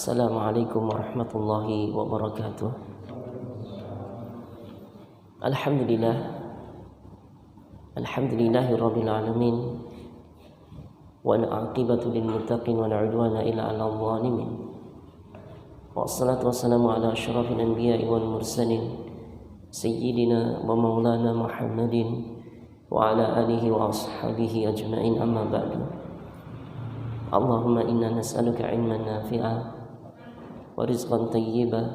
Assalamualaikum warahmatullahi wabarakatuh. Alhamdulillahirabbil alamin. Wal aqibatu lil muttaqin wa la udwana illa 'alal zalimin. Wassalatu wassalamu ala asyrafil anbiya'i wal mursalin sayyidina wa maulana Muhammadin wa ala alihi wa ashabihi ajma'in, amma ba'du. Allahumma inna nas'aluka 'ilman nafi'a wa rizqan thayyiban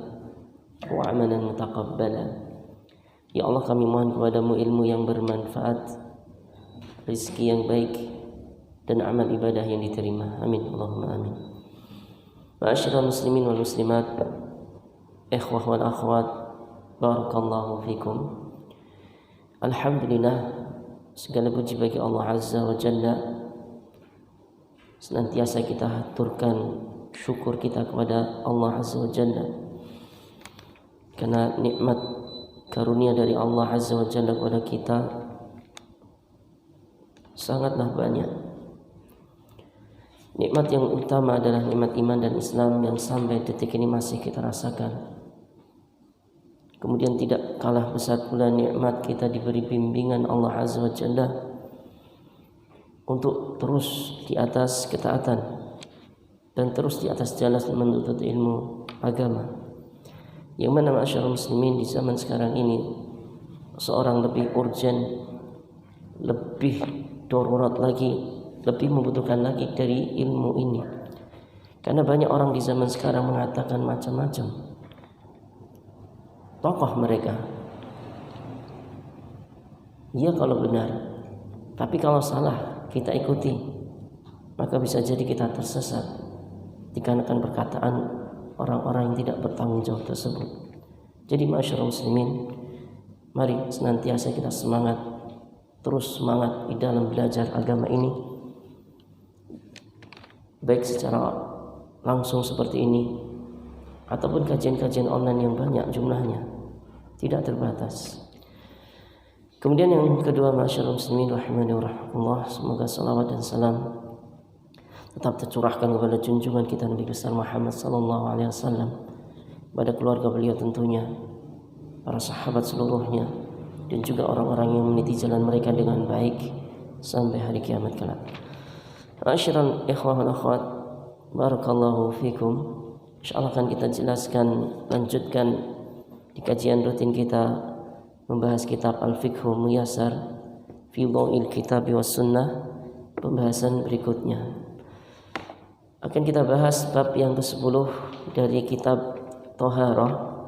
wa 'amalan mutaqabbala. Ya Allah, kami mohon kepadamu ilmu yang bermanfaat, rizki yang baik, dan amal ibadah yang diterima. Amin, Allahumma amin. Ma'asyiral muslimin wal muslimat, ikhwah wal akhwat, barakallahu fikum. Alhamdulillah, segala puji bagi Allah Azza wa Jalla. Senantiasa kita haturkan syukur kita kepada Allah Azza wa Jalla, karena nikmat karunia dari Allah Azza wa Jalla kepada kita sangatlah banyak. Nikmat yang utama adalah nikmat iman dan Islam yang sampai detik ini masih kita rasakan. Kemudian tidak kalah besar pula nikmat kita diberi bimbingan Allah Azza wa Jalla untuk terus di atas ketaatan dan terus di atas jalan menuntut ilmu agama. Yang mana masyarakat muslimin di zaman sekarang ini seorang lebih urgent, lebih darurat lagi, lebih membutuhkan lagi dari ilmu ini. Karena banyak orang di zaman sekarang mengatakan macam-macam. Tokoh mereka, iya kalau benar, tapi kalau salah kita ikuti, maka bisa jadi kita tersesat dikarenakan perkataan orang-orang yang tidak bertanggung jawab tersebut. Jadi masyarakat muslimin, mari senantiasa kita semangat, terus semangat di dalam belajar agama ini, baik secara langsung seperti ini ataupun kajian-kajian online yang banyak jumlahnya, tidak terbatas. Kemudian yang kedua, masyarakat muslimin rahimani wa rahmatullah, semoga salawat dan salam tetap tercurahkan kepada junjungan kita Nabi besar Muhammad sallallahu alaihi wasallam, pada keluarga beliau tentunya, para sahabat seluruhnya, dan juga orang-orang yang meniti jalan mereka dengan baik sampai hari kiamat kelak. Ma'asyiral ikhwah wal akhwat, barakallahu fikum. Insyaallah akan kita lanjutkan di kajian rutin kita membahas kitab Al-Fiqhu Muyassar fi Dhaw'il Kitab was Sunnah. Pembahasan berikutnya akan kita bahas bab yang ke-10 dari kitab Thaharah,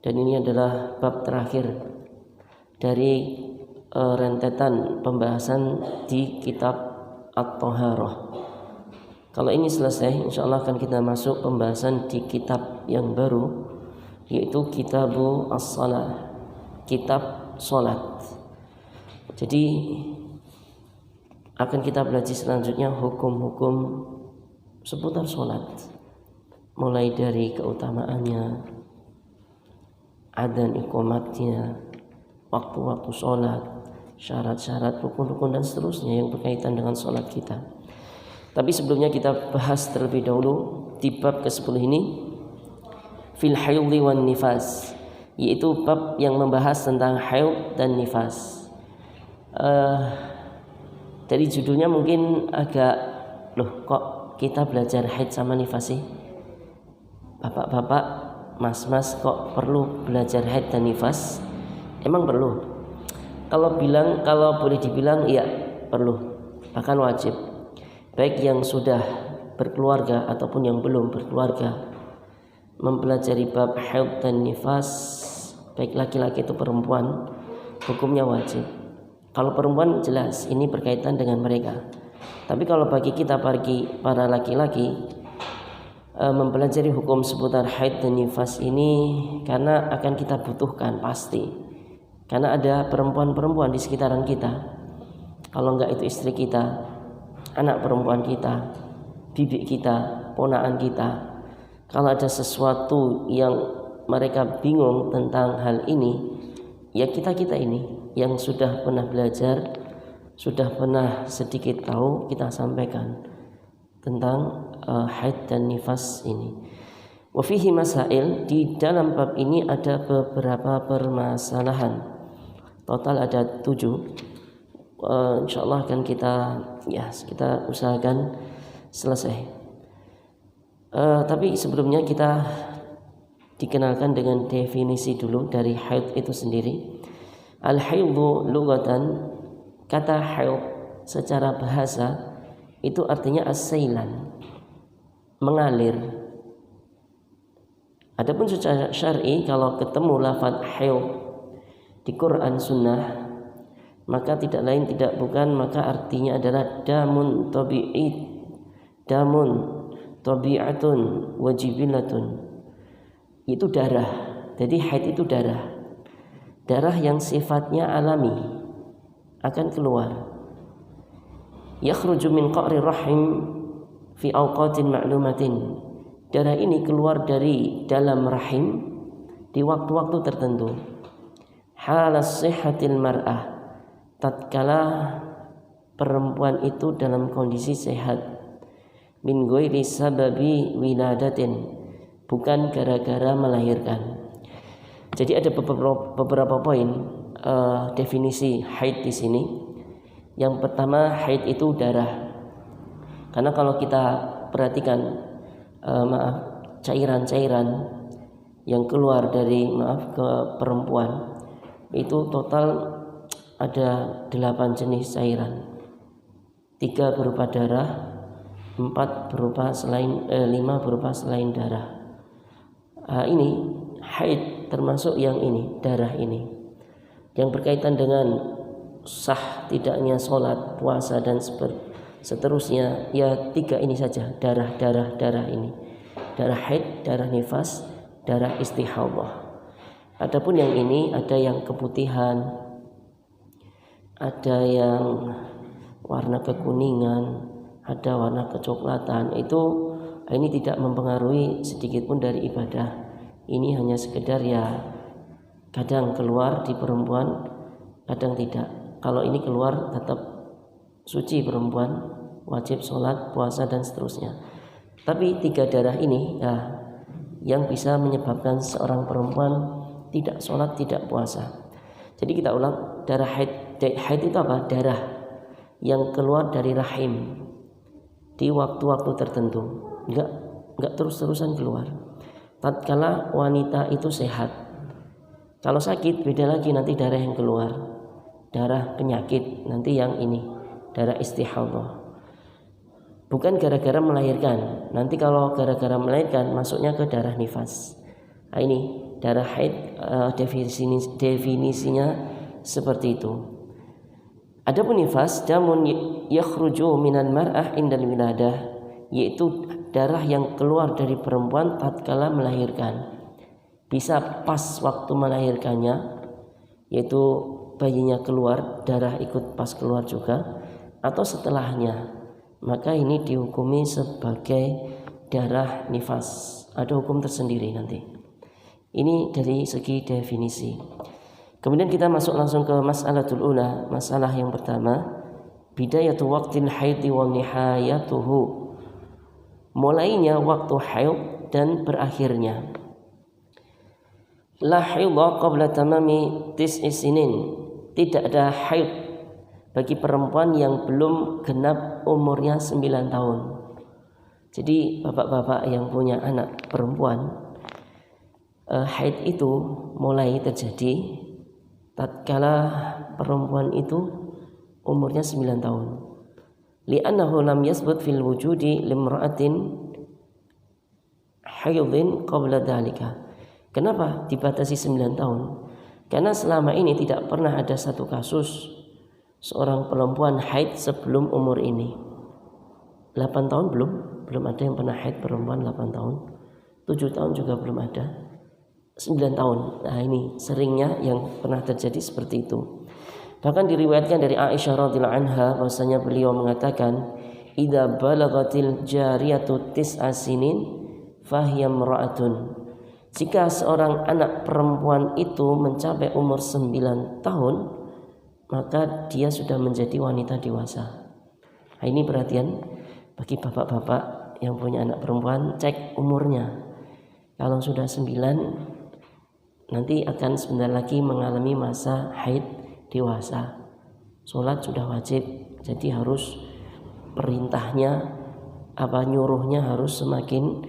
dan ini adalah bab terakhir dari rentetan pembahasan di kitab At-Thaharah. Kalau ini selesai, insyaallah akan kita masuk pembahasan di kitab yang baru, yaitu Kitabu As-Salah, kitab salat. Jadi akan kita belajar selanjutnya hukum-hukum seputar salat, mulai dari keutamaannya, adzan iqamatnya, waktu-waktu salat, syarat-syarat, rukun-rukun dan seterusnya yang berkaitan dengan salat kita. Tapi sebelumnya kita bahas terlebih dahulu di bab ke-10 ini, fil haidhi wan nifas, yaitu bab yang membahas tentang haid dan nifas. Dari judulnya mungkin agak, loh kok kita belajar haid sama nifas sih? Bapak-bapak, mas-mas, kok perlu belajar haid dan nifas? Emang perlu? Kalau boleh dibilang iya perlu, bahkan wajib. Baik yang sudah berkeluarga ataupun yang belum berkeluarga, mempelajari bab haid dan nifas, baik laki-laki atau perempuan, hukumnya wajib. Kalau perempuan jelas ini berkaitan dengan mereka. Tapi kalau bagi kita para laki-laki, mempelajari hukum seputar haid dan nifas ini karena akan kita butuhkan pasti. Karena ada perempuan-perempuan di sekitaran kita. Kalau enggak itu istri kita, anak perempuan kita, bibi kita, ponakan kita. Kalau ada sesuatu yang mereka bingung tentang hal ini, ya kita ini yang sudah pernah belajar, sudah pernah sedikit tahu, kita sampaikan tentang haid dan nifas ini. Wa fihi masail, di dalam bab ini ada beberapa permasalahan. Total ada 7. Insyaallah akan kita usahakan selesai. Tapi sebelumnya kita dikenalkan dengan definisi dulu dari haid itu sendiri. Al-haidhu lughatan, kata haid secara bahasa itu artinya as-sailan, mengalir. Adapun secara syar'i, kalau ketemu lafaz haid di Quran Sunnah, maka tidak lain tidak bukan, maka artinya adalah damun tabi'atun wajibilatun. Itu darah. Jadi haid itu darah yang sifatnya alami akan keluar. Yakhruju min qa'ri rahim fi awqatin ma'lumatin. Darah ini keluar dari dalam rahim di waktu-waktu tertentu. Halas sihhatil mar'ah, tatkala perempuan itu dalam kondisi sehat. Min ghairi sababi wiladatin, bukan gara-gara melahirkan. Jadi ada beberapa poin definisi haid di sini. Yang pertama, haid itu darah. Karena kalau kita perhatikan cairan-cairan yang keluar dari ke perempuan itu total ada 8 jenis cairan. 3 berupa darah, 4 berupa selain 5 berupa selain darah. Ini haid termasuk yang ini, darah ini, yang berkaitan dengan sah tidaknya sholat, puasa dan seterusnya. Ya 3 ini saja, darah ini, darah haid, darah nifas, darah istihadah. Adapun yang ini ada yang keputihan, ada yang warna kekuningan, ada warna kecoklatan. Ini tidak mempengaruhi sedikit pun dari ibadah. Ini hanya sekedar kadang keluar di perempuan, kadang tidak. Kalau ini keluar tetap suci perempuan, wajib sholat, puasa dan seterusnya. Tapi 3 darah ini yang bisa menyebabkan seorang perempuan tidak sholat, tidak puasa. Jadi kita ulang, darah haid itu apa? Darah yang keluar dari rahim di waktu-waktu tertentu, enggak terus-terusan keluar. Tatkala wanita itu sehat. Kalau sakit beda lagi, nanti darah yang keluar, darah penyakit, nanti yang ini darah istihadah. Bukan gara-gara melahirkan. Nanti kalau gara-gara melahirkan masuknya ke darah nifas. Ini darah haid, definisinya seperti itu. Adapun nifas, damun yakhruju minal mar'ah indal wiladah, yaitu darah yang keluar dari perempuan tatkala melahirkan. Bisa pas waktu melahirkannya, yaitu bayinya keluar, darah ikut pas keluar juga, atau setelahnya, maka ini dihukumi sebagai darah nifas. Ada hukum tersendiri nanti. Ini dari segi definisi. Kemudian kita masuk langsung ke mas'alatul ula. Masalah yang pertama, bidayatu waqtil haidhi wa nihayatuhu, mulainya waktu haid dan berakhirnya. La haidha qabla tamami tis'i sinin, tidak ada haid bagi perempuan yang belum genap umurnya 9 tahun. Jadi bapak-bapak yang punya anak perempuan, haid itu mulai terjadi tatkala perempuan itu umurnya 9 tahun. Li'annahu lam yasbut fil wujudi limra'atin haidhin qabla dhalika. Kenapa dibatasi 9 tahun? Karena selama ini tidak pernah ada satu kasus seorang perempuan haid sebelum umur ini. 8 tahun belum ada yang pernah haid perempuan 8 tahun. 7 tahun juga belum ada. 9 tahun. Nah, ini seringnya yang pernah terjadi seperti itu. Bahkan diriwayatkan dari Aisyah radhiyallahu anha bahwasanya beliau mengatakan, "Idza balagatil jariyatu tis'a sinin fahiya imra'atun." Jika seorang anak perempuan itu mencapai umur 9 tahun, maka dia sudah menjadi wanita dewasa. Nah, ini perhatian bagi bapak-bapak yang punya anak perempuan, cek umurnya. Kalau sudah 9 nanti akan sebentar lagi mengalami masa haid dewasa. Sholat sudah wajib, jadi harus perintahnya nyuruhnya harus semakin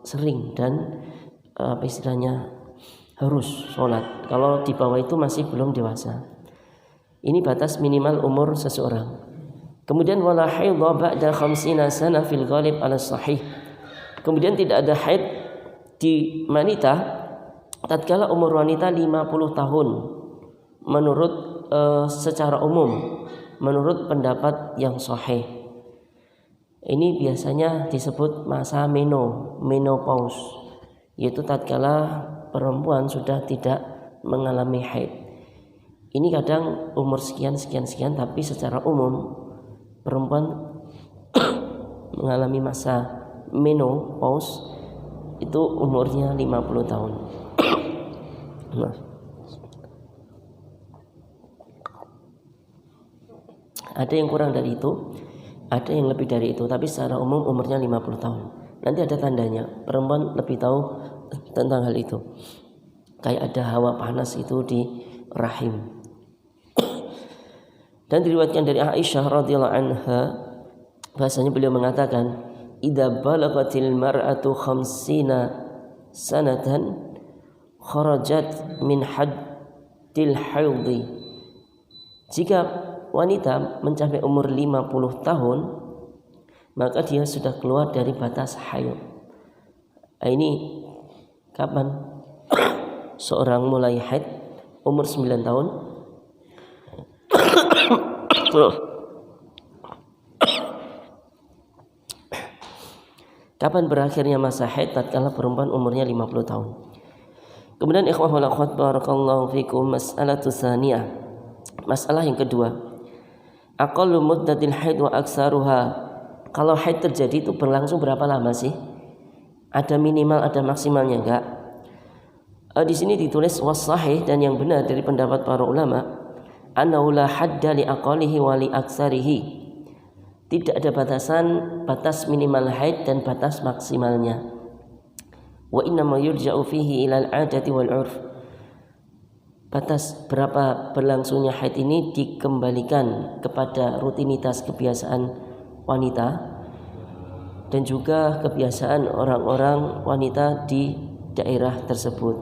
sering dan istilahnya harus sholat. Kalau di bawah itu masih belum dewasa. Ini batas minimal umur seseorang. Kemudian wala haidha ba'da 50 sana fil ghalib ala sahih. Kemudian tidak ada haid di wanita tatkala umur wanita 50 tahun menurut secara umum, menurut pendapat yang sahih. Ini biasanya disebut masa menopause, yaitu tatkala perempuan sudah tidak mengalami haid. Ini kadang umur sekian tapi secara umum perempuan mengalami masa menopause itu umurnya 50 tahun. Nah. Ada yang kurang dari itu, ada yang lebih dari itu, tapi secara umum umurnya 50 tahun. Nanti ada tandanya, perempuan lebih tahu tentang hal itu. Kayak ada hawa panas itu di rahim. Dan diriwayatkan dari Aisyah radhiyallahu anha, bahasanya beliau mengatakan, "Idza balaghatil mar'atu 50 sanatan kharajat min haddil haidhi." Jika wanita mencapai umur 50 tahun, maka dia sudah keluar dari batas haid. Ini kapan seorang mulai haid? Umur 9 tahun. Kapan berakhirnya masa haid? Tatkala perempuan umurnya 50 tahun. Kemudian ikhwah wal akhwat barakallahu fikum, mas'alatu tsaniyah. Masalah yang kedua. Aqallu muddatil haid wa aksaruha. Kalau haid terjadi itu berlangsung berapa lama sih? Ada minimal, ada maksimalnya enggak? Di sini ditulis was-sahih, dan yang benar dari pendapat para ulama, annahu la hadda li aqalihi wa li aksarihi. Tidak ada batas minimal haid dan batas maksimalnya. Wa inna ma yurja'u fihi ila al-'adati wal 'urf. Batas berapa berlangsungnya haid ini dikembalikan kepada rutinitas kebiasaan wanita dan juga kebiasaan orang-orang wanita di daerah tersebut.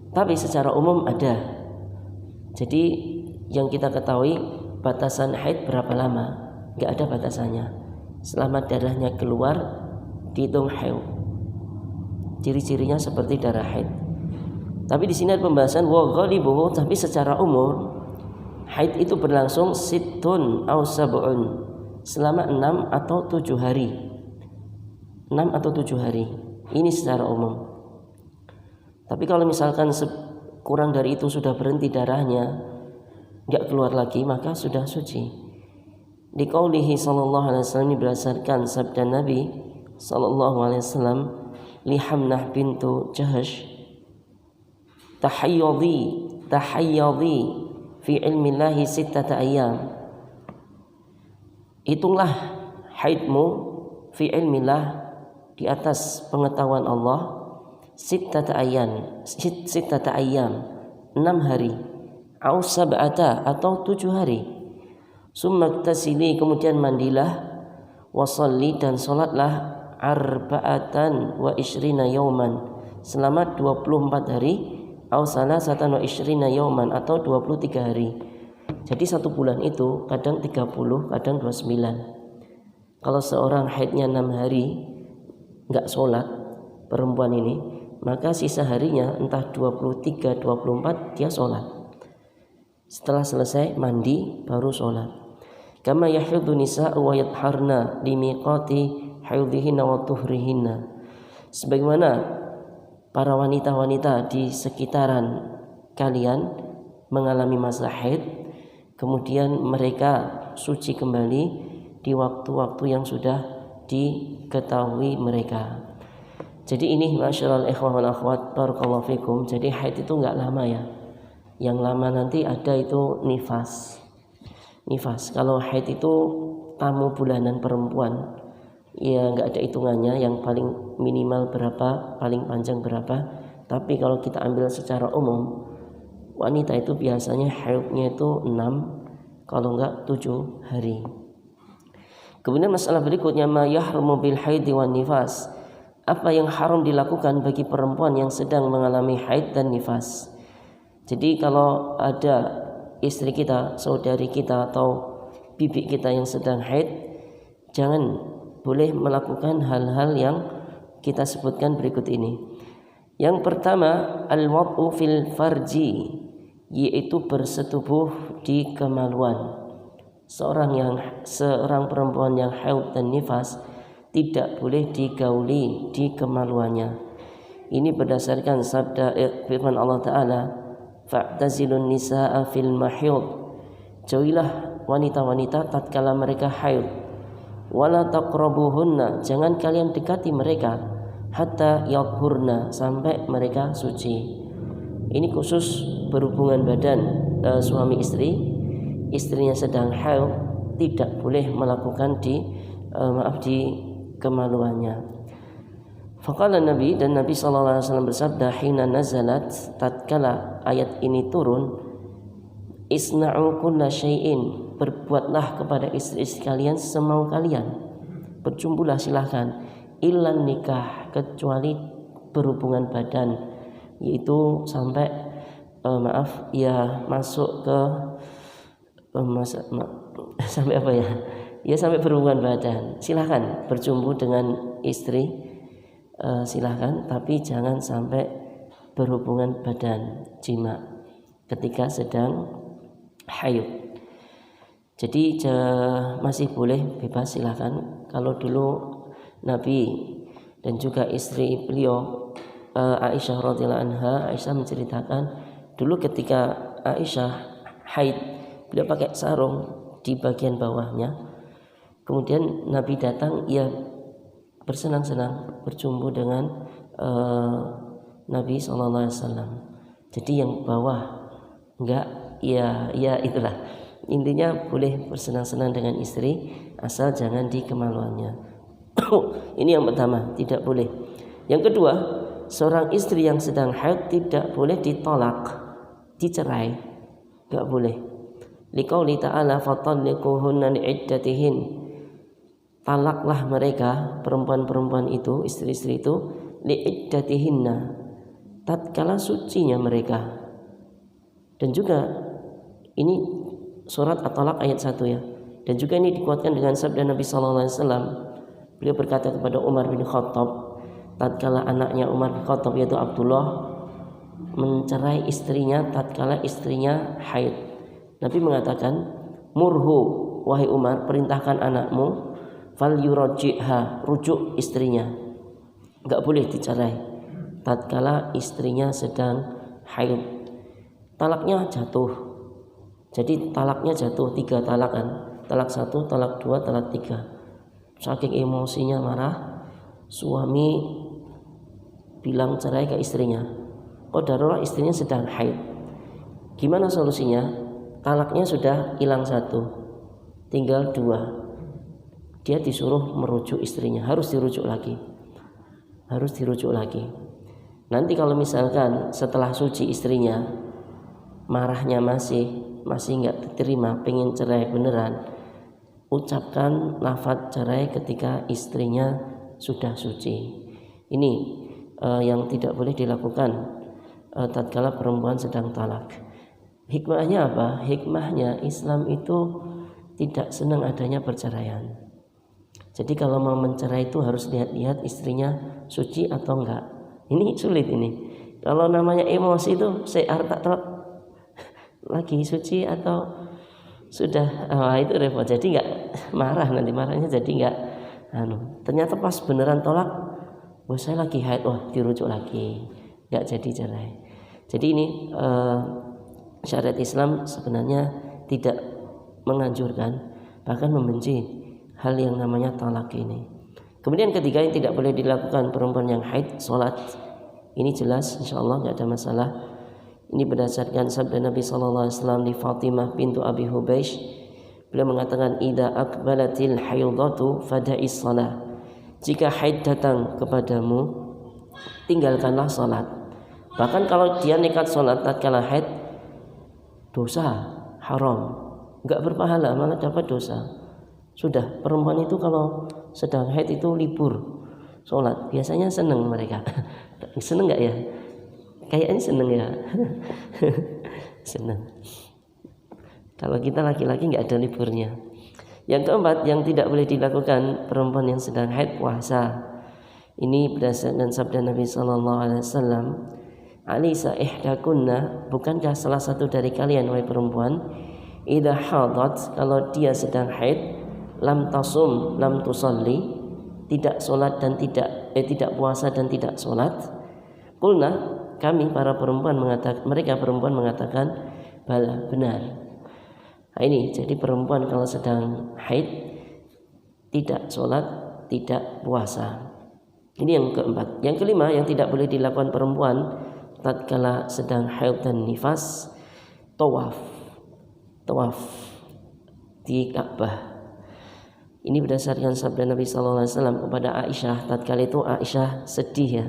Tapi secara umum ada. Jadi yang kita ketahui batasan haid berapa lama? Gak ada batasannya. Selama darahnya keluar dihitung haid. Ciri-cirinya seperti darah haid. Tapi di sini ada pembahasan wa ghalibuhu, tapi secara umum haid itu berlangsung sittun aw sab'un, selama 6 atau 7 hari. 6 atau 7 hari. Ini secara umum. Tapi kalau misalkan kurang dari itu sudah berhenti darahnya, enggak keluar lagi, maka sudah suci. Di qaulihi sallallahu alaihi wasallam, berdasarkan sabda Nabi sallallahu alaihi wasallam li Hamnah bintu Jahash, tahayyadi fi ilmi Allahi 6 ayyam. Hitunglah haidmu fi ilmillah, di atas pengetahuan Allah, 6 ayyam, 6 hari, au sab'ata, atau 7 hari. Summa iktasili, kemudian mandilah, wasalli, dan salatlah, arba'atan wa ishrina yauman, selama 24 hari, au salasatan wa ishrina yauman, atau 23 hari. Jadi 1 bulan itu kadang 30, kadang 29. Kalau seorang haidnya 6 hari enggak sholat, perempuan ini, maka sisa harinya entah 23, 24 dia sholat. Setelah selesai mandi baru sholat. Kama yahidu nisa'u wa yatharna limiqati haidhihinna wa tuhrihinna. Sebagaimana para wanita-wanita di sekitaran kalian mengalami masa haid, kemudian mereka suci kembali di waktu-waktu yang sudah diketahui mereka. Jadi ini masyaallah ikhwah wal akhwat barakallahu fikum. Jadi haid itu enggak lama ya. Yang lama nanti ada itu nifas. Kalau haid itu tamu bulanan perempuan, ya nggak ada hitungannya, yang paling minimal berapa, paling panjang berapa. Tapi kalau kita ambil secara umum, wanita itu biasanya haidnya itu 6, kalau enggak 7 hari. Kemudian masalah berikutnya, ma yahrumu bil haidi wan nifas. Apa yang haram dilakukan bagi perempuan yang sedang mengalami haid dan nifas. Jadi kalau ada istri kita, saudari kita atau bibi kita yang sedang haid, jangan boleh melakukan hal-hal yang kita sebutkan berikut ini. Yang pertama, al-wad'u fil farji, yaitu bersetubuh di kemaluan. Seorang perempuan yang haid dan nifas tidak boleh digauli di kemaluannya. Ini berdasarkan sabda firman Allah Ta'ala, fa'tazilun nisa'a fil mahid, jauhilah wanita-wanita tatkala mereka haid, wala taqrabuhunna, jangan kalian dekati mereka, hatta yathurna, sampai mereka suci. Ini khusus berhubungan badan suami istri, istrinya sedang haid tidak boleh melakukan di kemaluannya. Faqala Nabi, dan Nabi SAW bersabda, hina nazalat, tatkala ayat ini turun, isna'u kulla syai'in, berbuatlah kepada istri-istri kalian semau kalian, berjumbulah silahkan, illan nikah, kecuali berhubungan badan, yaitu sampai masuk ke sampai apa ya? Ya sampai berhubungan badan. Silahkan berjumpa dengan istri, silahkan, tapi jangan sampai berhubungan badan, jima, ketika sedang haid. Jadi masih boleh bebas, silahkan. Kalau dulu Nabi dan juga istri beliau Aisyah radhiyallahu anha, Aisyah menceritakan dulu ketika Aisyah haid, beliau pakai sarung di bagian bawahnya. Kemudian Nabi datang, ia bersenang-senang berjumpa dengan Nabi SAW. Jadi yang bawah enggak, ya itulah. Intinya boleh bersenang-senang dengan istri, asal jangan di kemaluannya. Ini yang pertama, tidak boleh. Yang kedua, seorang istri yang sedang haid tidak boleh ditolak, dicerai, enggak boleh. Liqauli ta'ala fatalliquhunna li'iddatihin, talaklah mereka, perempuan-perempuan itu, istri-istri itu, li'iddatihinna, tatkala sucinya mereka. Dan juga ini surat At-Talaq ayat 1 ya. Dan juga ini dikuatkan dengan sabda Nabi SAW. Beliau berkata kepada Umar bin Khattab, tatkala anaknya Umar bin Khattab yaitu Abdullah mencerai istrinya tatkala istrinya haid, Nabi mengatakan, murhu, wahai Umar, perintahkan anakmu, fal yuraji'ha, rujuk istrinya, enggak boleh dicerai tatkala istrinya sedang haid. Talaknya jatuh. Jadi talaknya jatuh 3 talakan. Talak 1, talak 2, talak 3. Saking emosinya marah, suami bilang cerai ke istrinya. Qadarullah istrinya sedang haid. Gimana solusinya? Talaknya sudah hilang 1, tinggal 2. Dia disuruh merujuk istrinya, harus dirujuk lagi. Nanti kalau misalkan setelah suci istrinya marahnya masih nggak terima, pengen cerai beneran, ucapkan lafaz cerai ketika istrinya sudah suci. Ini yang tidak boleh dilakukan tatkala perempuan sedang talak. Hikmahnya apa? Hikmahnya Islam itu tidak senang adanya perceraian. Jadi kalau mau mencerai itu harus lihat-lihat istrinya suci atau enggak. Ini sulit ini. Kalau namanya emosi itu tak tahu lagi suci atau sudah, itu repot. Jadi enggak marah, nanti marahnya jadi enggak ternyata pas beneran tolak, saya lagi haid, dirujuk lagi, enggak jadi cerai. Jadi ini syariat Islam sebenarnya tidak menganjurkan, bahkan membenci hal yang namanya talak ini. Kemudian ketiga yang tidak boleh dilakukan perempuan yang haid, sholat. Ini jelas, insyaallah tidak ada masalah. Ini berdasarkan sabda Nabi SAW di Fatimah bintu Abi Hubeish. Beliau mengatakan, idza aqbalatil haydatu fada'is shalah. jika haid datang kepadamu, tinggalkanlah sholat. Bahkan kalau dia nekat sholat tatkala haid, dosa, haram, enggak berpahala, malah dapat dosa. Sudah, perempuan itu kalau sedang haid itu libur sholat, biasanya seneng mereka. Seneng enggak ya? Kayaknya seneng ya. Seneng. Kalau kita laki-laki enggak ada liburnya. Yang keempat, yang tidak boleh dilakukan perempuan yang sedang haid, puasa. Ini berdasarkan sabda Nabi sallallahu alaihi wasallam, "Alisa ihdakunna, bukankah salah satu dari kalian wahai perempuan, idza hadat, kalau dia sedang haid, lam tasum lam tusalli, tidak salat dan tidak puasa dan tidak salat." Qulna, kami para perempuan mengatakan bala, benar. Nah, ini jadi perempuan kalau sedang haid tidak sholat, tidak puasa. Ini yang keempat. Yang kelima yang tidak boleh dilakukan perempuan tatkala sedang haid dan nifas, tawaf di Ka'bah. Ini berdasarkan sabda Nabi sallallahu alaihi wasallam kepada Aisyah. Tatkala itu Aisyah sedih ya,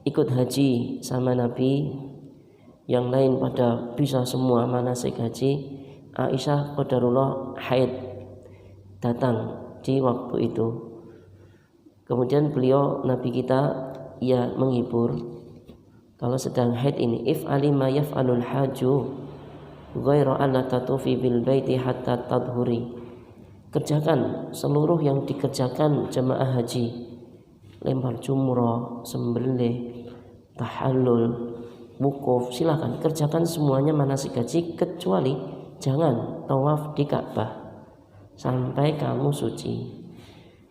ikut haji sama Nabi, yang lain pada bisa semua manasik haji. Aisyah qadarullah haid datang di waktu itu. Kemudian beliau, Nabi kita, ia menghibur, kalau sedang haid ini, if alima yaf'alul haju ghairu alla tatufi bil baiti hatta tadhuri, kerjakan seluruh yang dikerjakan jemaah haji, lempar jumrah, sembelih, tahallul, wukuf, silakan kerjakan semuanya manasik haji, kecuali jangan tawaf di Ka'bah sampai kamu suci.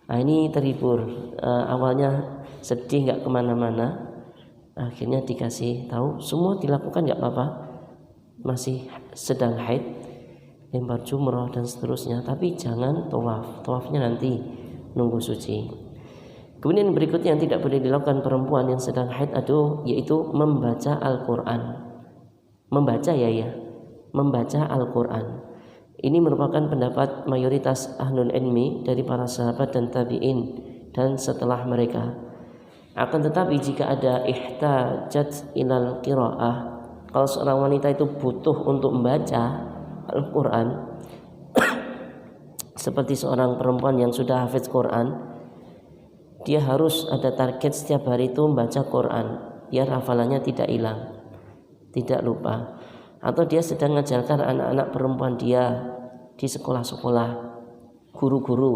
Nah, ini terhibur. Awalnya sedih nggak kemana-mana, akhirnya dikasih tahu semua dilakukan nggak apa-apa, masih sedang haid, lempar jumrah dan seterusnya, tapi jangan tawafnya nanti nunggu suci. Kemudian berikutnya yang tidak boleh dilakukan perempuan yang sedang haid yaitu membaca Al-Quran. Membaca Al-Quran. Ini merupakan pendapat mayoritas ahlul ilmi dari para sahabat dan tabi'in dan setelah mereka. Akan tetapi jika ada ihtajat ilal qiraah, kalau seorang wanita itu butuh untuk membaca Al-Quran seperti seorang perempuan yang sudah hafiz Quran, dia harus ada target setiap hari itu membaca Quran biar hafalannya tidak hilang, tidak lupa. Atau dia sedang mengajarkan anak-anak perempuan dia di sekolah-sekolah, guru-guru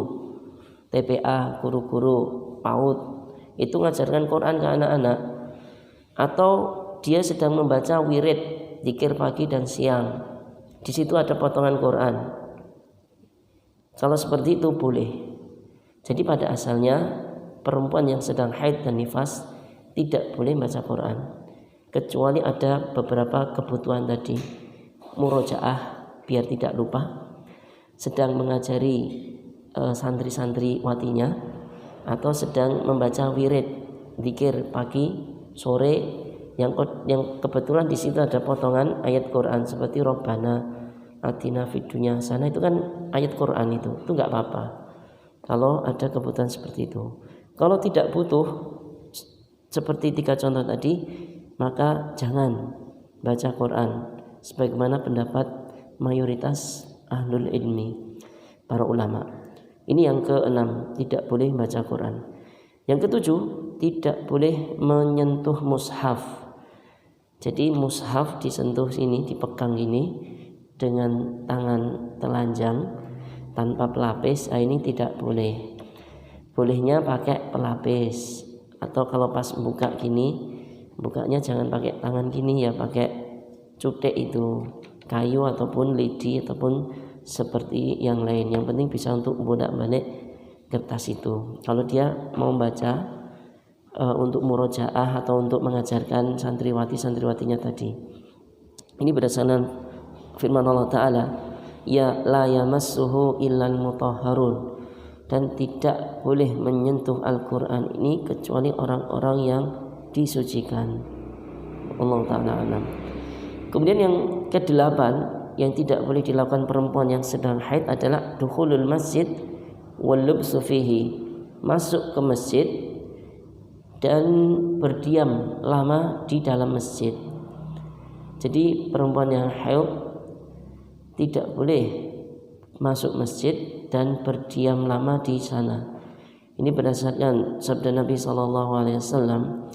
TPA, guru-guru PAUD, itu mengajarkan Quran ke anak-anak. Atau dia sedang membaca wirid, zikir pagi dan siang, di situ ada potongan Quran. Kalau seperti itu boleh. Jadi pada asalnya perempuan yang sedang haid dan nifas tidak boleh baca Quran, kecuali ada beberapa kebutuhan tadi, murojaah biar tidak lupa, sedang mengajari santri-santri watinya, atau sedang membaca wirid, zikir pagi, sore, yang kebetulan di situ ada potongan ayat Quran seperti Rabbana atina fid dunya hasanah, itu kan ayat Quran itu nggak apa-apa kalau ada kebutuhan seperti itu. Kalau tidak butuh seperti 3 contoh tadi, maka jangan baca Quran sebagaimana pendapat mayoritas ahlul ilmi, para ulama. Ini yang ke-6, tidak boleh baca Quran. Yang ke-7, tidak boleh menyentuh mushaf. Jadi mushaf disentuh sini, dipegang gini dengan tangan telanjang tanpa pelapis, ini tidak boleh. Bolehnya pakai pelapis, atau kalau pas buka gini, bukanya jangan pakai tangan gini ya, pakai cutek itu, kayu ataupun lidi ataupun seperti yang lain. Yang penting bisa untuk bolak-balik kertas itu. Kalau dia mau baca untuk murojaah atau untuk mengajarkan santriwatinya tadi. Ini berdasarkan firman Allah Ta'ala, ya la yamassuhu illal mutahharun, dan tidak boleh menyentuh Al-Quran ini kecuali orang-orang yang disucikan. Allah Ta'ala alam. Kemudian yang ke-8 yang tidak boleh dilakukan perempuan yang sedang haid adalah dukhulul masjid wal lubsu fihi, masuk ke masjid dan berdiam lama di dalam masjid. Jadi perempuan yang haid tidak boleh masuk masjid dan berdiam lama di sana. Ini berdasarkan sabda Nabi SAW,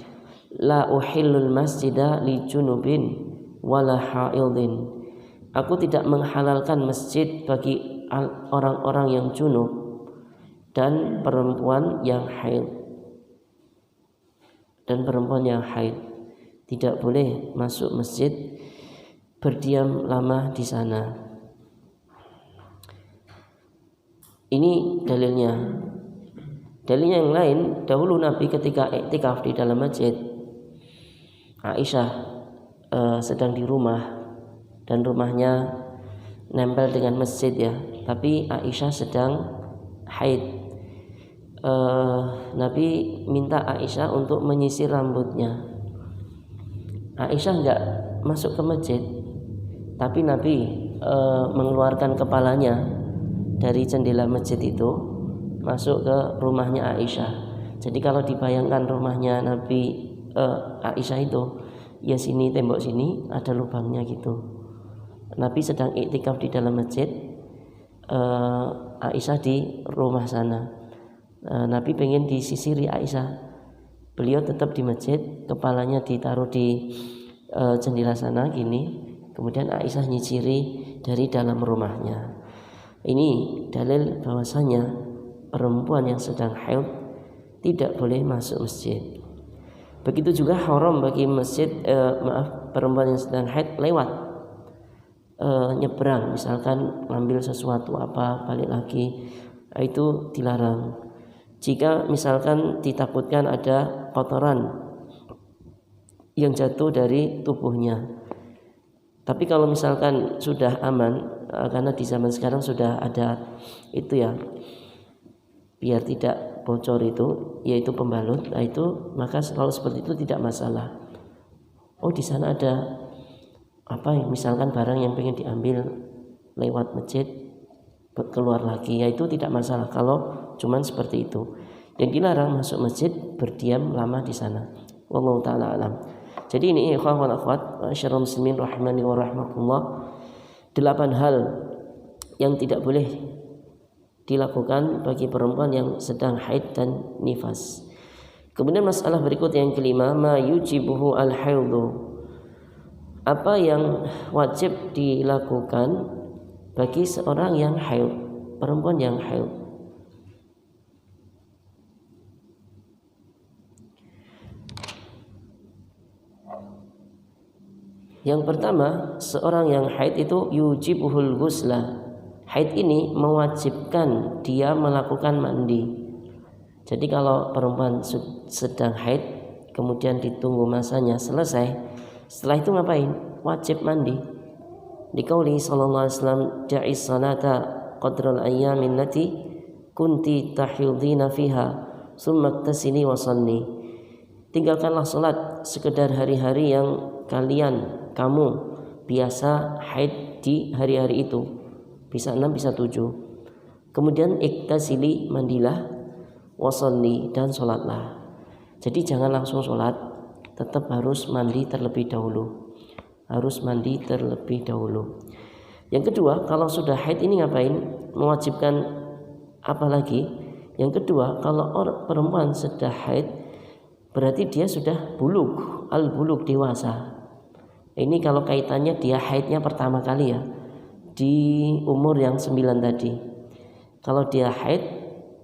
la uhillul masjida li junubin wala haidin. Aku tidak menghalalkan masjid bagi orang-orang yang junub dan perempuan yang haid. Dan perempuan yang haid tidak boleh masuk masjid, berdiam lama di sana. Ini dalilnya. Dalilnya yang lain, dahulu Nabi ketika iktikaf di dalam masjid, Aisyah sedang di rumah dan rumahnya nempel dengan masjid ya, tapi Aisyah sedang haid. Nabi minta Aisyah untuk menyisir rambutnya. Aisyah enggak masuk ke masjid, tapi Nabi mengeluarkan kepalanya dari jendela masjid itu masuk ke rumahnya Aisyah. Jadi kalau dibayangkan rumahnya Nabi Aisyah itu, ya sini tembok sini ada lubangnya gitu. Nabi sedang iktikaf di dalam masjid, Aisyah di rumah sana. Nabi pengen disisiri Aisyah, beliau tetap di masjid, kepalanya ditaruh di jendela sana gini, kemudian Aisyah nyisiri dari dalam rumahnya. Ini dalil bahwasanya perempuan yang sedang haid tidak boleh masuk masjid. Begitu juga haram bagi perempuan yang sedang haid lewat nyebrang, misalkan ngambil sesuatu apa balik lagi, itu dilarang. Jika misalkan ditakutkan ada kotoran yang jatuh dari tubuhnya. Tapi kalau misalkan sudah aman, karena di zaman sekarang sudah ada itu ya, biar tidak bocor itu, yaitu pembalut, nah itu maka kalau seperti itu tidak masalah. Oh di sana ada apa ya, misalkan barang yang pengen diambil lewat masjid keluar lagi, yaitu tidak masalah kalau cuman seperti itu. Yang dilarang masuk masjid, berdiam lama di sana. Wallahu taala alam. Jadi ini ikhwan wal akhwat, masyaallah muslimin rahimani wa rahmakumullah, 8 hal yang tidak boleh dilakukan bagi perempuan yang sedang haid dan nifas. Kemudian masalah berikut yang kelima, ma yujibuhu al-haidhu. Apa yang wajib dilakukan bagi seorang yang haid, perempuan yang haid. Yang pertama, seorang yang haid itu yujibuhul ghusla. Haid ini mewajibkan dia melakukan mandi. Jadi kalau perempuan sedang haid, kemudian ditunggu masanya selesai, setelah itu ngapain? Wajib mandi. Dikauli sallallahu alaihi wasallam, da'is salata qadral ayyamin lati kunti tahidina fiha summa iktasili wa salli. Tinggalkanlah salat sekedar hari-hari yang kamu biasa haid di hari-hari itu, bisa 6 bisa 7. Kemudian iktasili, mandilah, wasalli, dan sholatlah. Jadi jangan langsung sholat, tetap harus mandi terlebih dahulu. Yang kedua, kalau sudah haid ini ngapain? Mewajibkan apa lagi? Yang kedua, kalau perempuan sudah haid, berarti dia sudah bulug, al-bulug, dewasa. Ini kalau kaitannya dia haidnya pertama kali ya, di umur yang 9 tadi. Kalau dia haid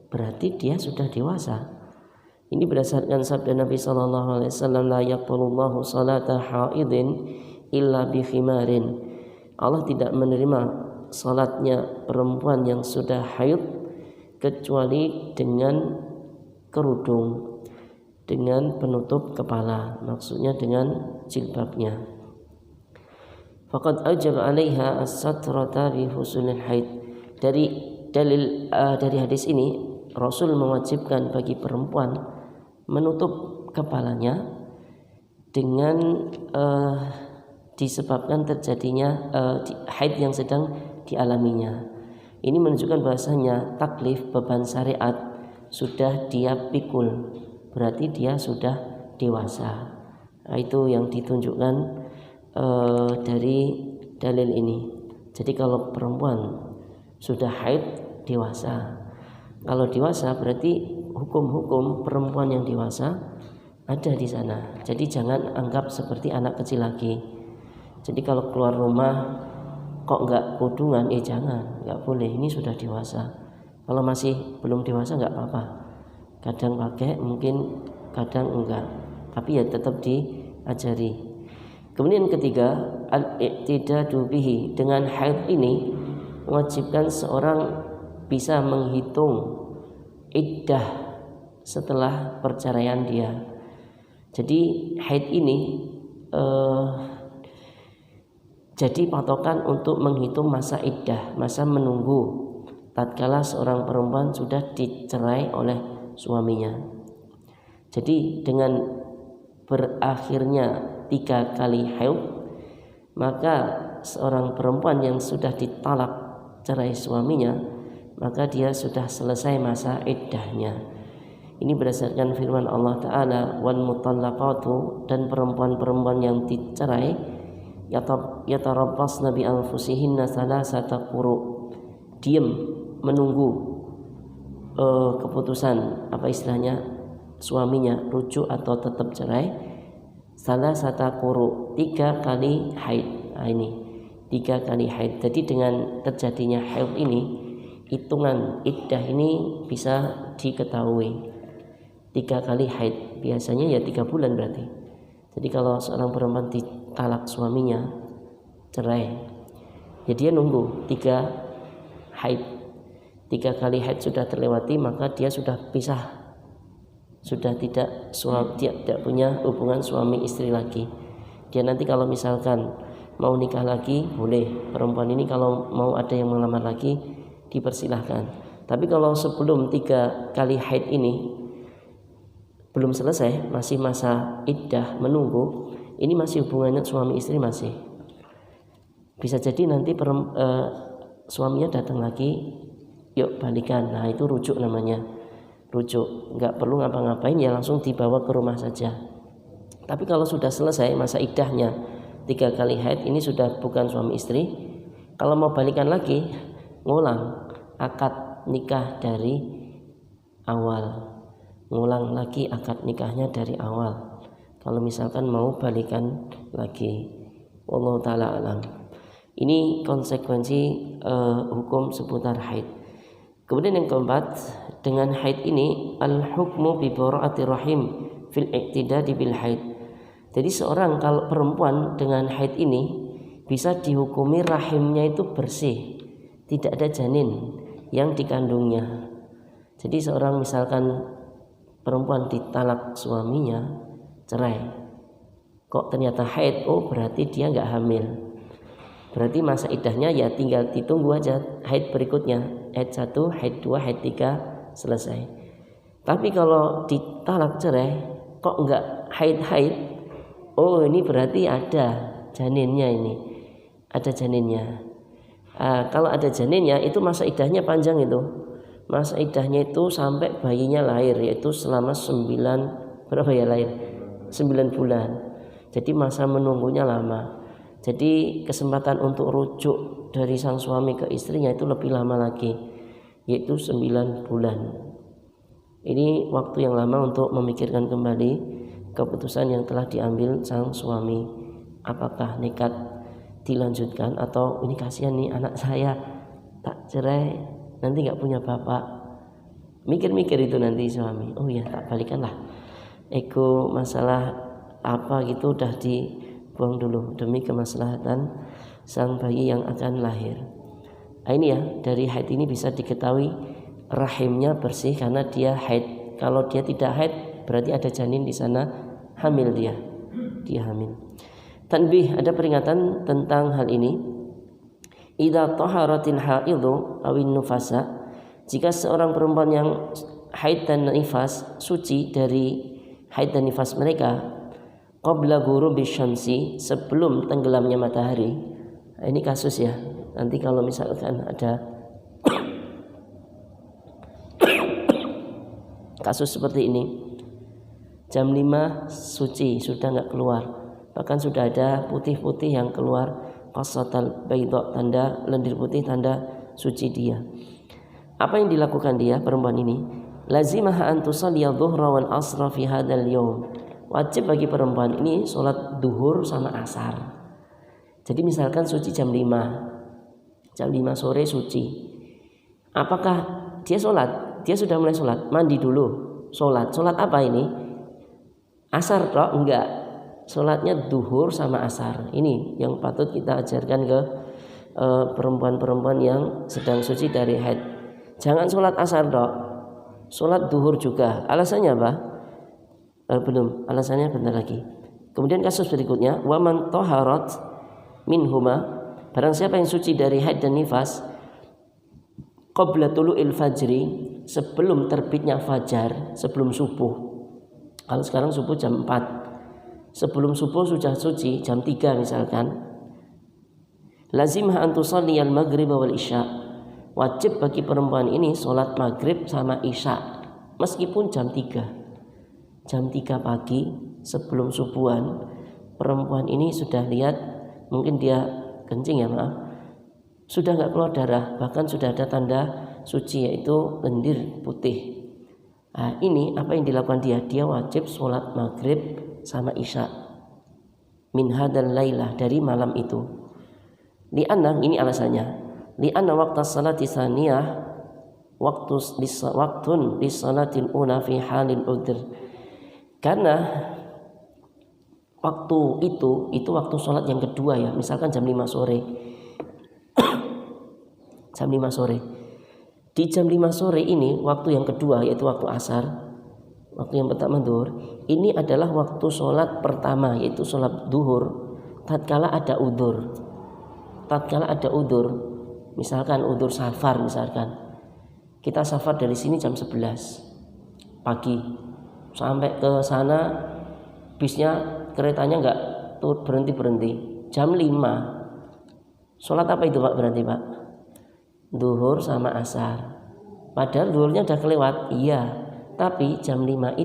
berarti dia sudah dewasa. Ini berdasarkan sabda Nabi SAW, la yaqbalullahu salata haidin illa bi khimarin. Allah tidak menerima salatnya perempuan yang sudah haid kecuali dengan kerudung, dengan penutup kepala, maksudnya dengan jilbabnya. Faqad ajab 'alaiha as-satrata bi husnil haid. Dari hadis ini Rasul mewajibkan bagi perempuan menutup kepalanya dengan disebabkan terjadinya haid yang sedang dialaminya. Ini menunjukkan bahasanya taklif, beban syariat sudah dia pikul, berarti dia sudah dewasa. Nah, itu yang ditunjukkan dari dalil ini. Jadi kalau perempuan sudah haid dewasa, kalau dewasa berarti hukum-hukum perempuan yang dewasa ada di sana. Jadi jangan anggap seperti anak kecil lagi. Jadi kalau keluar rumah kok nggak kudungan, jangan, nggak boleh. Ini sudah dewasa. Kalau masih belum dewasa nggak apa-apa. Kadang pakai, mungkin kadang enggak. Tapi ya tetap diajari. Kemudian ketiga, al-i'tidadu bihi, dengan haid ini mewajibkan seorang bisa menghitung iddah setelah perceraian dia. Jadi haid ini jadi patokan untuk menghitung masa iddah, masa menunggu tatkala seorang perempuan sudah dicerai oleh suaminya. Jadi dengan berakhirnya 3 kali haid, maka seorang perempuan yang sudah ditalak cerai suaminya, maka dia sudah selesai masa iddahnya. Ini berdasarkan firman Allah Ta'ala, wal mutallaqatu, dan perempuan-perempuan yang dicerai yatarabbasna bi anfusihinna salasata quru, diam menunggu keputusan istilahnya suaminya rujuk atau tetap cerai, salasata quru, 3 kali haid. Nah, ini 3 kali haid. Jadi dengan terjadinya haid ini, hitungan iddah ini bisa diketahui. 3 kali haid biasanya ya 3 bulan berarti. Jadi kalau seorang perempuan ditalak suaminya cerai, ya dia nunggu 3 haid. 3 kali haid sudah terlewati, maka dia sudah pisah, sudah tidak punya hubungan suami istri lagi. Dia nanti kalau misalkan mau nikah lagi boleh, perempuan ini kalau mau ada yang melamar lagi dipersilahkan. Tapi kalau sebelum 3 kali haid ini belum selesai, masih masa iddah menunggu, ini masih hubungannya suami istri masih. Bisa jadi nanti suaminya datang lagi, yuk balikan. Nah, itu rujuk namanya. Rujuk, nggak perlu ngapa-ngapain, ya langsung dibawa ke rumah saja. Tapi kalau sudah selesai masa iddahnya 3 kali haid, ini sudah bukan suami istri. Kalau mau balikan lagi, ngulang akad nikah dari awal, ngulang lagi akad nikahnya dari awal. Kalau misalkan mau balikan lagi, wallahu taala alam. Ini konsekuensi hukum seputar haid. Kemudian yang keempat, dengan haid ini al-hukmu bi bara'ati rahim fil iqtidadi bil haid. Jadi seorang kalau perempuan dengan haid ini bisa dihukumi rahimnya itu bersih, tidak ada janin yang dikandungnya. Jadi seorang misalkan perempuan ditalak suaminya, cerai, kok ternyata haid, berarti dia nggak hamil. Berarti masa iddahnya ya tinggal ditunggu aja haid berikutnya, haid 1, haid 2, haid 3 selesai. Tapi kalau ditalak cerai kok nggak haid, ini berarti ada janinnya, ini ada janinnya. Kalau ada janinnya itu masa iddahnya panjang itu. Masa iddahnya itu sampai bayinya lahir, yaitu selama 9 bulan. Jadi masa menunggunya lama. Jadi kesempatan untuk rujuk dari sang suami ke istrinya itu lebih lama lagi, yaitu 9 bulan. Ini waktu yang lama untuk memikirkan kembali keputusan yang telah diambil sang suami. Apakah nekat dilanjutkan, atau ini kasihan nih anak saya tak cerai nanti gak punya bapak. Mikir-mikir itu nanti suami, oh ya tak balikan lah, ego masalah apa gitu udah dibuang dulu demi kemaslahatan sang bayi yang akan lahir. Ini ya, dari haid ini bisa diketahui rahimnya bersih karena dia haid. Kalau dia tidak haid berarti ada janin di sana, hamil dia hamil. Tanbih, ada peringatan tentang hal ini. Idza taharatil haidhu awin nufasa, jika seorang perempuan yang haid dan nifas suci dari haid dan nifas mereka, qabla ghurubi syamsi, sebelum tenggelamnya matahari. Ini kasus ya, nanti kalau misalkan ada kasus seperti ini, jam 5 suci sudah nggak keluar, bahkan sudah ada putih-putih yang keluar, qasatal baydha, tanda lendir putih, tanda suci dia. Apa yang dilakukan dia, perempuan ini? Lazimah an tusalliya dhuhra wal asra fi hadzal yaum. Wajib bagi perempuan ini sholat duhur sama asar. Jadi misalkan suci jam 5 sore suci. Apakah dia sholat? Dia sudah mulai sholat, mandi dulu, sholat apa ini? Asar toh? Enggak, sholatnya duhur sama asar. Ini yang patut kita ajarkan ke perempuan-perempuan yang sedang suci dari haid. Jangan sholat asar toh, sholat duhur juga. Alasannya apa? Belum, alasannya bentar lagi. Kemudian kasus berikutnya, waman toharat minhuma, barang siapa yang suci dari haid dan nifas, qabla tulu'il fajri, sebelum terbitnya fajar, sebelum subuh. Kalau sekarang subuh jam 4, sebelum subuh sudah suci jam 3 misalkan, lazimah an tusalliyal maghrib wal isya, wajib bagi perempuan ini sholat maghrib sama isya meskipun jam 3 pagi sebelum subuhan. Perempuan ini sudah lihat, mungkin dia kencing ya maaf, sudah nggak keluar darah, bahkan sudah ada tanda suci yaitu lendir putih. Nah, ini apa yang dilakukan dia? Dia wajib sholat maghrib sama isya min hadal lailah, dari malam itu. Li'anna, ini alasannya, li'anna waqta salati tsaniyah waktun lis-salatil ula fi halil udhr. Karena waktu itu waktu sholat yang kedua ya, misalkan jam 5 sore. Jam 5 sore. Di jam 5 sore ini waktu yang kedua yaitu waktu asar. Waktu yang pertama duhur. Ini adalah waktu sholat pertama yaitu sholat duhur. Tatkala ada udzur. Misalkan udzur safar misalkan. Kita safar dari sini jam 11 pagi. Sampai ke sana bisnya, keretanya nggak berhenti jam 5. Sholat apa itu Pak berarti Pak? Duhur sama asar. Padahal duhurnya udah kelewat, iya. Tapi jam 5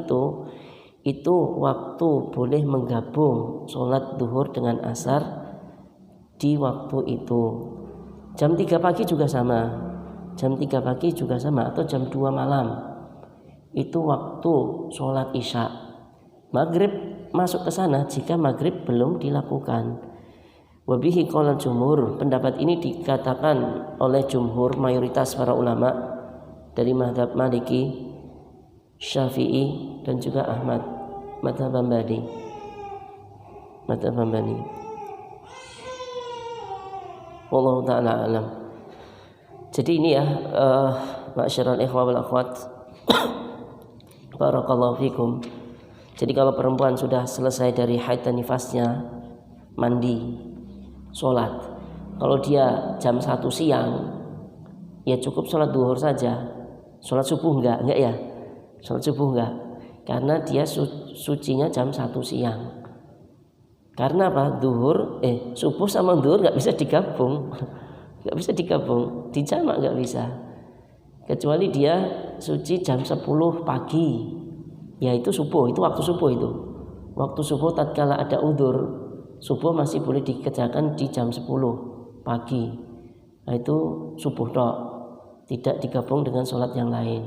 itu waktu boleh menggabung sholat duhur dengan asar di waktu itu. Jam 3 pagi juga sama. Atau jam 2 malam. Itu waktu sholat isya. Maghrib masuk ke sana jika maghrib belum dilakukan. Wabihi qala jumhur, pendapat ini dikatakan oleh jumhur, mayoritas para ulama dari mazhab Maliki, Syafi'i dan juga Ahmad, mazhab Hambali. Wallahu ta'ala alam. Jadi ini ya, ma'asyiral ikhwah wal akhwat, barakallahu fikum. Jadi kalau perempuan sudah selesai dari haid dan nifasnya, mandi, sholat. Kalau dia jam 1 siang, ya cukup sholat duhur saja. Sholat subuh enggak ya? Sholat subuh enggak, karena dia sucinya jam 1 siang. Karena apa? Subuh sama duhur enggak bisa digabung. Dijamak enggak bisa. Kecuali dia suci jam 10 pagi, yaitu subuh, itu waktu subuh itu. Waktu subuh tatkala ada udzur, subuh masih boleh dikerjakan di jam 10 pagi. Nah, itu subuh tok, tidak digabung dengan sholat yang lain.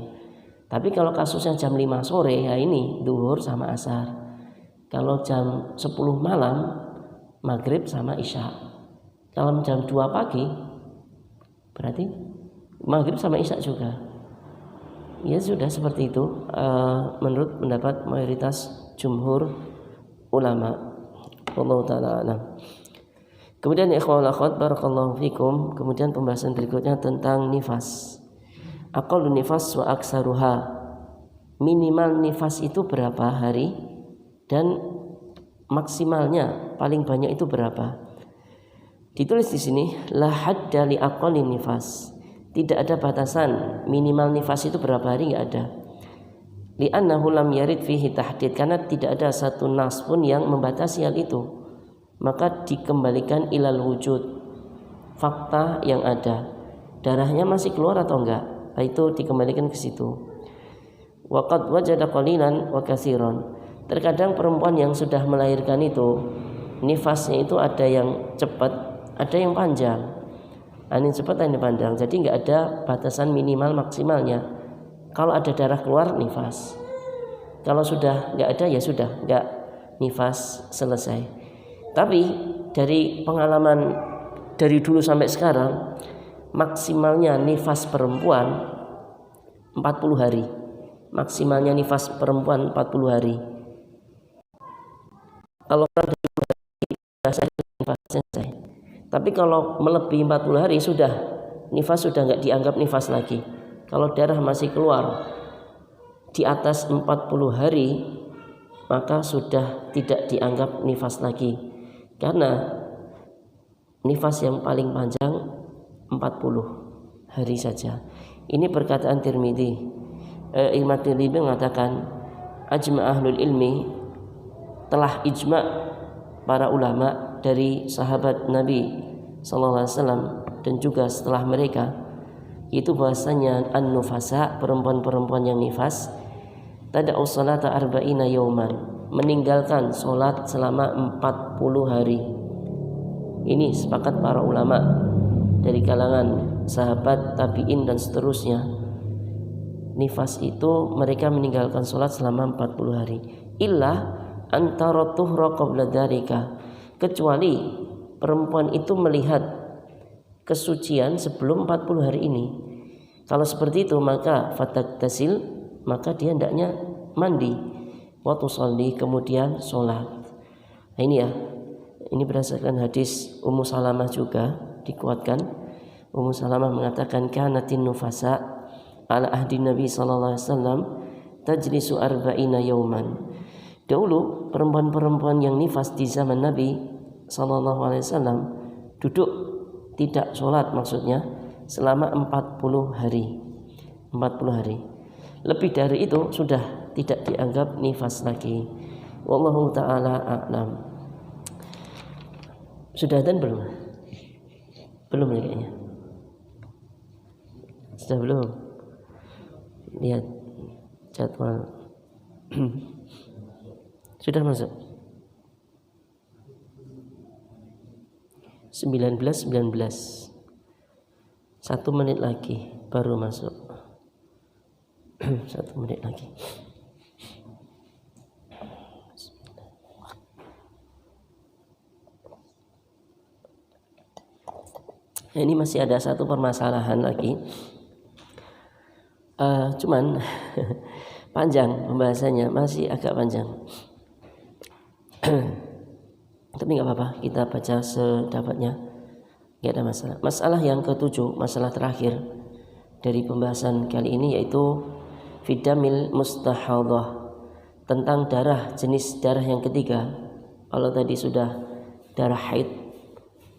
Tapi kalau kasusnya jam 5 sore, ya ini duhur sama asar. Kalau jam 10 malam, maghrib sama isya. Kalau jam 2 pagi, berarti maghrib sama isya juga. Ya sudah seperti itu, menurut pendapat mayoritas jumhur ulama. Wallahu ta'ala alam. Kemudian ikhwal akhwat barakallahu fikum, kemudian pembahasan berikutnya tentang nifas. Aqallu nifas wa aksaruha. Minimal nifas itu berapa hari dan maksimalnya paling banyak itu berapa? Ditulis di sini, la hadda li aqalli nifas. Tidak ada batasan minimal nifas itu berapa hari, enggak ada. Li'annahu lam yarid fihi tahdid, karena tidak ada satu nas pun yang membatasi hal itu. Maka dikembalikan ilal wujud, fakta yang ada. Darahnya masih keluar atau enggak? Itu dikembalikan ke situ. wa qad wajada qalilan wa katsiran. Terkadang perempuan yang sudah melahirkan itu nifasnya itu ada yang cepat, ada yang panjang. Angin cepat, angin panjang. Jadi nggak ada batasan minimal maksimalnya. Kalau ada darah keluar nifas. Kalau sudah nggak ada ya sudah nggak nifas, selesai. Tapi dari pengalaman dari dulu sampai sekarang maksimalnya nifas perempuan 40 hari. Maksimalnya nifas perempuan 40 hari. Kalau orang dari nifasnya selesai. Tapi kalau melebihi 40 hari sudah nifas sudah nggak dianggap nifas lagi. Kalau darah masih keluar di atas 40 hari maka sudah tidak dianggap nifas lagi. Karena nifas yang paling panjang 40 hari saja. Ini perkataan Tirmidzi. Imam Tirmidzi mengatakan ajma' ahlul ilmi, telah ijma' para ulama dari sahabat Nabi sallallahu alaihi wasallam dan juga setelah mereka, itu bahasanya an-nufasa, perempuan-perempuan yang nifas, tada'u salata arba'ina yauman, meninggalkan solat selama 40 hari. Ini sepakat para ulama dari kalangan sahabat, tabi'in dan seterusnya. Nifas itu mereka meninggalkan solat selama 40 hari. Illa antara tuhra qabla dzalika, kecuali perempuan itu melihat kesucian sebelum 40 hari ini. Kalau seperti itu maka fataktasil, maka dia hendaknya mandi, wa tusalli, kemudian sholat. Nah ini ya, ini berdasarkan hadis Ummu Salamah juga dikuatkan. Ummu Salamah mengatakan kanatin nufasa ala ahdi Nabi sallallahu alaihi wasallam tajlisu arba'ina yauman. Dahulu perempuan-perempuan yang nifas di zaman Nabi sallallahu alaihi wasallam duduk tidak sholat, maksudnya selama 40 hari. 40 hari. Lebih dari itu sudah tidak dianggap nifas lagi. Wallahu taala a'lam. Sudah dan belum? Belum kayaknya. Sudah belum? Lihat jadwal. Sudah masuk 19 1 menit lagi baru masuk. 1 menit lagi. Nah, ini masih ada satu permasalahan lagi. Cuman panjang pembahasannya, masih agak panjang. Tapi nggak apa-apa, kita baca sedapatnya, nggak ada masalah. Masalah yang ke-7, masalah terakhir dari pembahasan kali ini, yaitu fidamil mustahadhah, tentang darah, jenis darah yang ketiga. Kalau tadi sudah darah haid,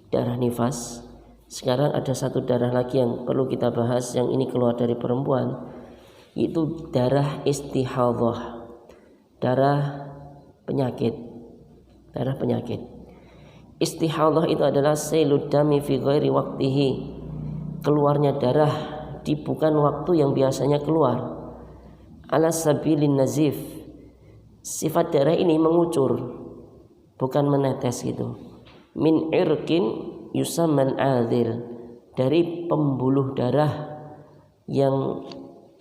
darah nifas, sekarang ada satu darah lagi yang perlu kita bahas, yang ini keluar dari perempuan, yaitu darah istihadhah, darah penyakit. Darah penyakit. Istihadhah itu adalah sailud dami fi ghairi waqtihi, keluarnya darah di bukan waktu yang biasanya keluar. Ala sabilin nazif, sifat darah ini mengucur, bukan menetes gitu. Min irqin yusammal adil, dari pembuluh darah yang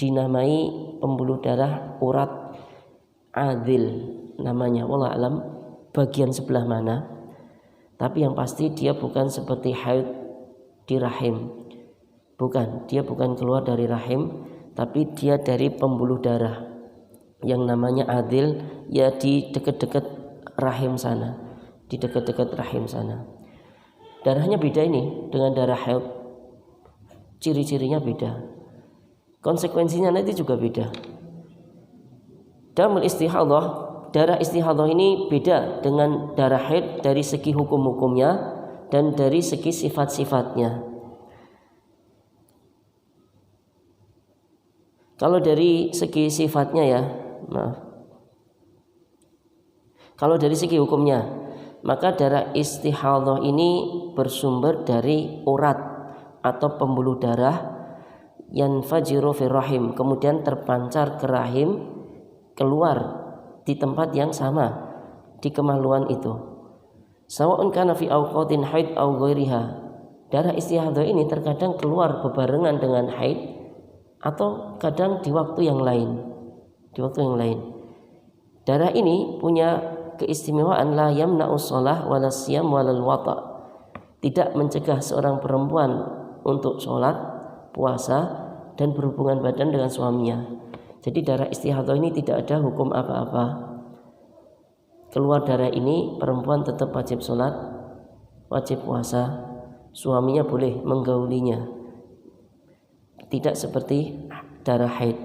dinamai pembuluh darah urat adil namanya, wallahu alam bagian sebelah mana, tapi yang pasti dia bukan seperti haid di rahim, bukan, dia bukan keluar dari rahim, tapi dia dari pembuluh darah yang namanya adil, ya di dekat-dekat rahim sana, di dekat-dekat rahim sana. Darahnya beda ini dengan darah haid, ciri-cirinya beda, konsekuensinya nanti juga beda. Damul istihadhah, darah istihadhah ini beda dengan darah haid dari segi hukum-hukumnya dan dari segi sifat-sifatnya. Kalau dari segi sifatnya ya, kalau dari segi hukumnya, maka darah istihadhah ini bersumber dari urat atau pembuluh darah yanfajiru fir rahim, kemudian terpancar ke rahim, keluar di tempat yang sama di kemaluan itu. Sawa'un kana fi awqatin haid aw ghairiha. Darah istihadah ini terkadang keluar bebarengan dengan haid atau kadang di waktu yang lain. Darah ini punya keistimewaan la yamna'u shalah wala siyam walal wata'. Tidak mencegah seorang perempuan untuk sholat, puasa, dan berhubungan badan dengan suaminya. Jadi darah istihadah ini tidak ada hukum apa-apa. Keluar darah ini perempuan tetap wajib sholat, wajib puasa, suaminya boleh menggaulinya. Tidak seperti darah haid.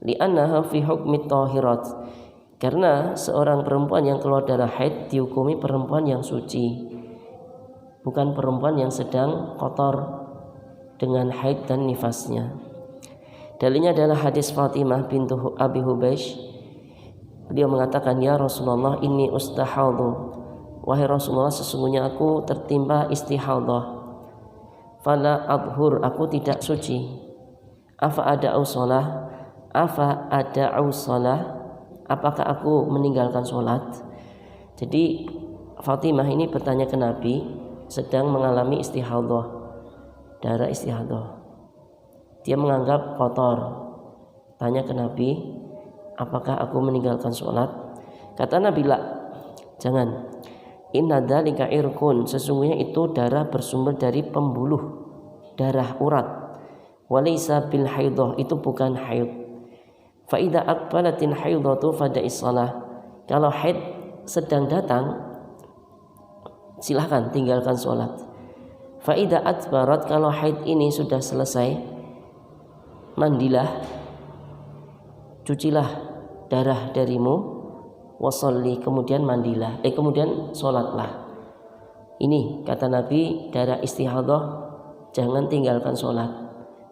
Li'annaha fi hukmi tahirat. Karena seorang perempuan yang keluar darah haid dihukumi perempuan yang suci, bukan perempuan yang sedang kotor dengan haid dan nifasnya. Dalilnya adalah hadis Fatimah bintu Abi Hubeish. Beliau mengatakan, ya Rasulullah, inni ustahadhu. Wahai Rasulullah, sesungguhnya aku tertimpa istihadah. Fala adhur, aku tidak suci. Afa ada'u shalah? Apakah aku meninggalkan sholat? Jadi Fatimah ini bertanya ke Nabi, sedang mengalami istihadah, darah istihadah. Dia menganggap kotor. Tanya ke Nabi, apakah aku meninggalkan sholat? Kata Nabi, la, jangan. Inna dzalika irqun, sesungguhnya itu darah bersumber dari pembuluh darah urat. Walaysa bil haidah, itu bukan haid. Fa idza aqbalatin haidatu fada'is shalah. Kalau haid sedang datang, silahkan tinggalkan sholat. Fa idza adbarat, kalau haid ini sudah selesai, mandilah, cucilah darah darimu, wasolli, kemudian mandilah, kemudian sholatlah. Ini kata Nabi, darah istihadah jangan tinggalkan sholat,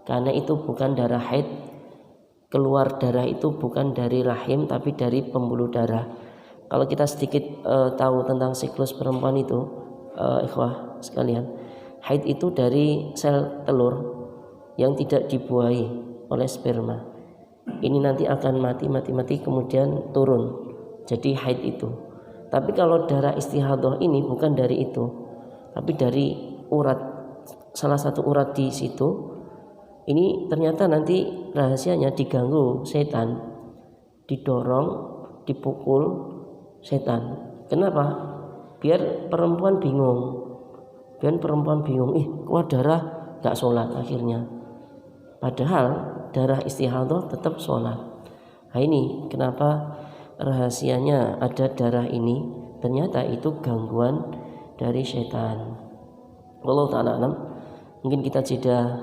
karena itu bukan darah haid. Keluar darah itu bukan dari rahim tapi dari pembuluh darah. Kalau kita sedikit tahu tentang siklus perempuan itu, ikhwah sekalian, haid itu dari sel telur yang tidak dibuahi oleh sperma. Ini nanti akan mati kemudian turun jadi haid itu. Tapi kalau darah istihadah ini bukan dari itu, tapi dari urat, salah satu urat di situ. Ini ternyata nanti rahasianya diganggu setan, didorong, dipukul setan. Kenapa? Biar perempuan bingung. Keluar darah gak sholat akhirnya. Padahal darah istihadah tetap sholat. Nah ini kenapa rahasianya ada darah ini. Ternyata itu gangguan dari setan. Wallahu ta'ala alam. Mungkin kita jeda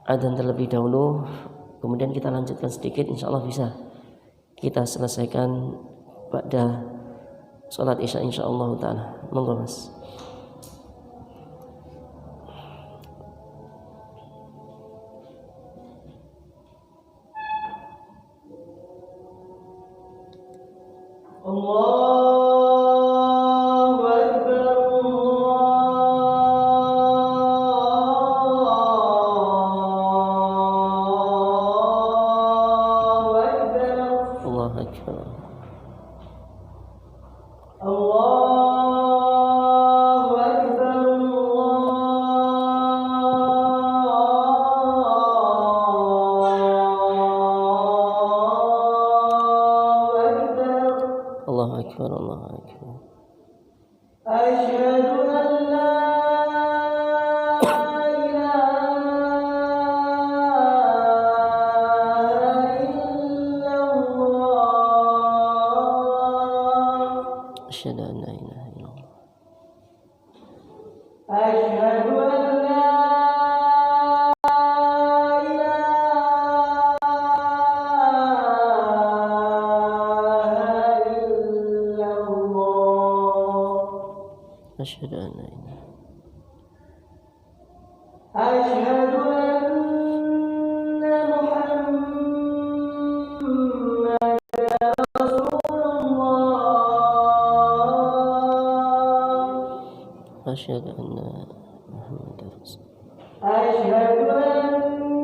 adzan terlebih dahulu, kemudian kita lanjutkan sedikit, insyaallah bisa kita selesaikan pada sholat isya insyaallah ta'ala. Monggo Mas. أشهد أن لا إله أشهد أن محمدا رسول الله أشهد أن محمدا رسول الله أشهد أن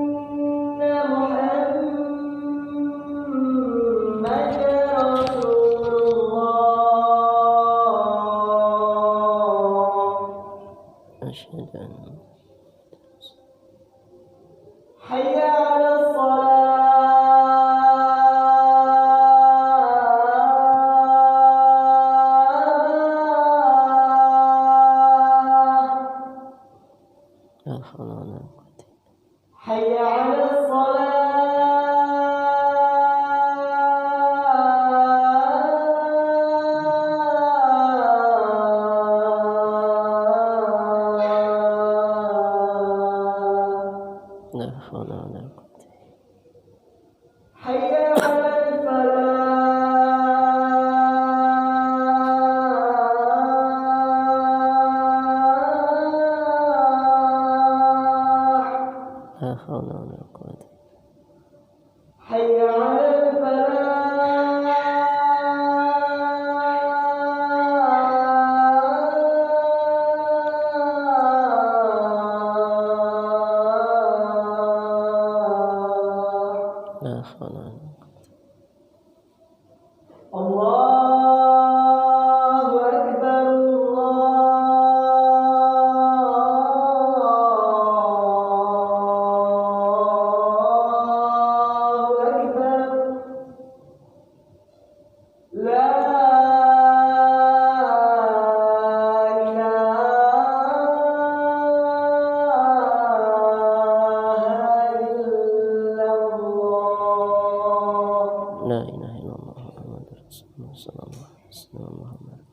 ilaha illallah Muhammadur Rasulullah sallallahu alaihi wasallam Muhammad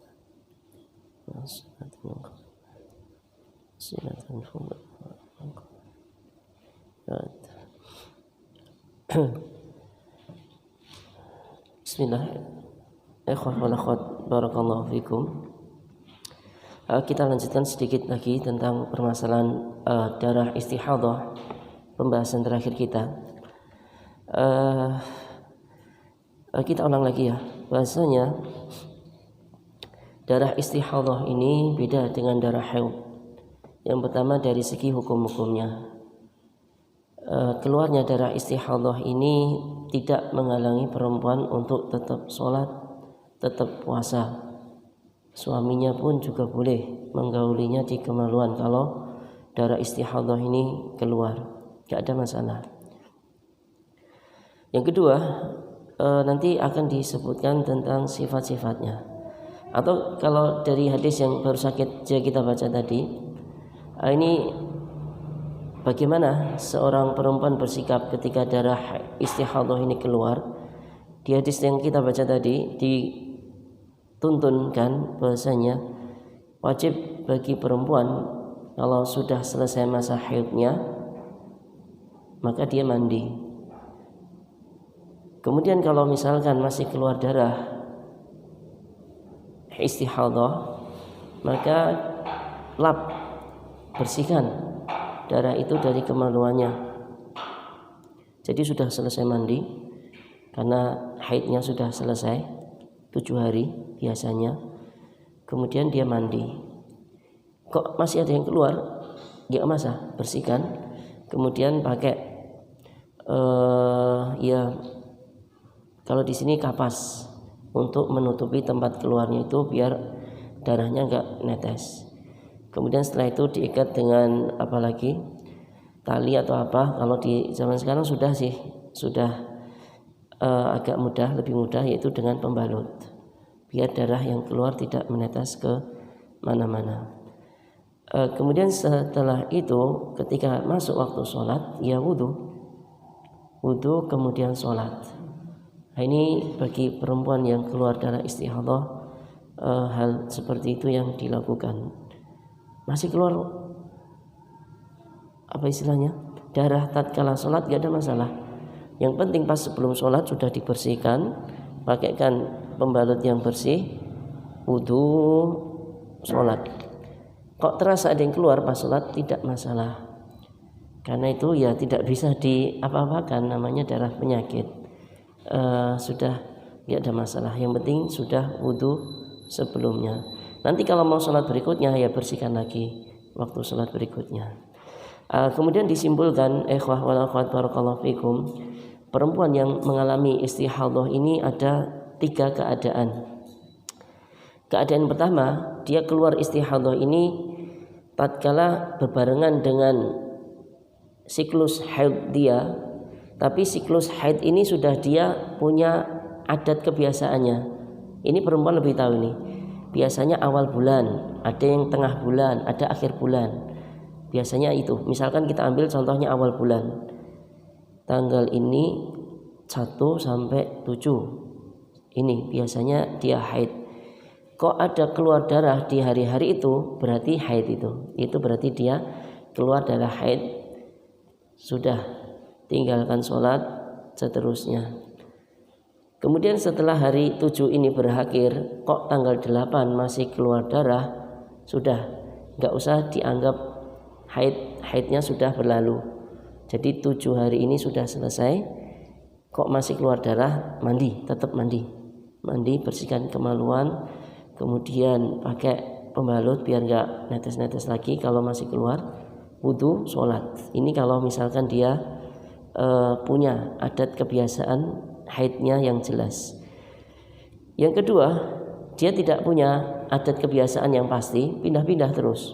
silatan fumat Bismillah. Ikhwah wal akhwat, barakallahu fikum. Kita lanjutkan sedikit lagi tentang permasalahan darah istihadhah, pembahasan terakhir kita. Kita ulang lagi ya, bahasanya darah istihadhah ini beda dengan darah haid. Yang pertama dari segi hukum-hukumnya, keluarnya darah istihadhah ini tidak menghalangi perempuan untuk tetap sholat, tetap puasa. Suaminya pun juga boleh menggaulinya di kemaluan kalau darah istihadhah ini keluar, tidak ada masalah. Yang kedua, nanti akan disebutkan tentang sifat-sifatnya. Atau kalau dari hadis yang baru saja kita baca tadi, ini bagaimana seorang perempuan bersikap ketika darah istihadhah ini keluar. Di hadis yang kita baca tadi dituntunkan bahasanya wajib bagi perempuan kalau sudah selesai masa haidnya maka dia mandi. Kemudian kalau misalkan masih keluar darah istihadhah, maka lap, bersihkan darah itu dari kemaluannya. Jadi sudah selesai mandi karena haidnya sudah selesai 7 hari biasanya. Kemudian dia mandi. Kok masih ada yang keluar? Ya masa, bersihkan. Kemudian pakai kalau di sini kapas untuk menutupi tempat keluarnya itu biar darahnya enggak netes. Kemudian setelah itu diikat dengan apalagi tali atau apa. Kalau di zaman sekarang sudah agak mudah, lebih mudah, yaitu dengan pembalut biar darah yang keluar tidak menetes ke mana-mana. Kemudian setelah itu ketika masuk waktu sholat ya wudhu kemudian sholat. Nah, ini bagi perempuan yang keluar darah istihadhah, hal seperti itu yang dilakukan. Masih keluar apa istilahnya darah tatkala sholat gak ada masalah. Yang penting pas sebelum sholat sudah dibersihkan, pakaikan pembalut yang bersih, wudhu, sholat. Kok terasa ada yang keluar pas sholat tidak masalah, karena itu ya tidak bisa diapa-apakan, namanya darah penyakit. Sudah tidak ada masalah, yang penting sudah wudhu sebelumnya. Nanti kalau mau sholat berikutnya ya bersihkan lagi waktu sholat berikutnya. Kemudian disimpulkan, ikhwah wal akhwat barakallahu fikum, perempuan yang mengalami istihadhah ini ada 3 keadaan. Keadaan pertama, dia keluar istihadhah ini tatkala berbarengan dengan siklus haid dia, tapi siklus haid ini sudah dia punya adat kebiasaannya. Ini perempuan lebih tahu ini. Biasanya awal bulan, ada yang tengah bulan, ada akhir bulan. Biasanya itu. Misalkan kita ambil contohnya awal bulan. Tanggal ini 1 sampai 7. Ini biasanya dia haid. Kok ada keluar darah di hari-hari itu, berarti haid itu. Itu berarti dia keluar darah haid. Sudah, tinggalkan sholat seterusnya. Kemudian setelah hari 7 ini berakhir, kok tanggal 8 masih keluar darah, sudah, enggak usah dianggap haidnya sudah berlalu. Jadi 7 hari ini sudah selesai, kok masih keluar darah, mandi, tetap mandi, bersihkan kemaluan, kemudian pakai pembalut biar enggak netes-netes lagi. Kalau masih keluar, wudhu, sholat. Ini kalau misalkan dia punya adat kebiasaan haidnya yang jelas. Yang kedua, dia tidak punya adat kebiasaan yang pasti, pindah-pindah terus,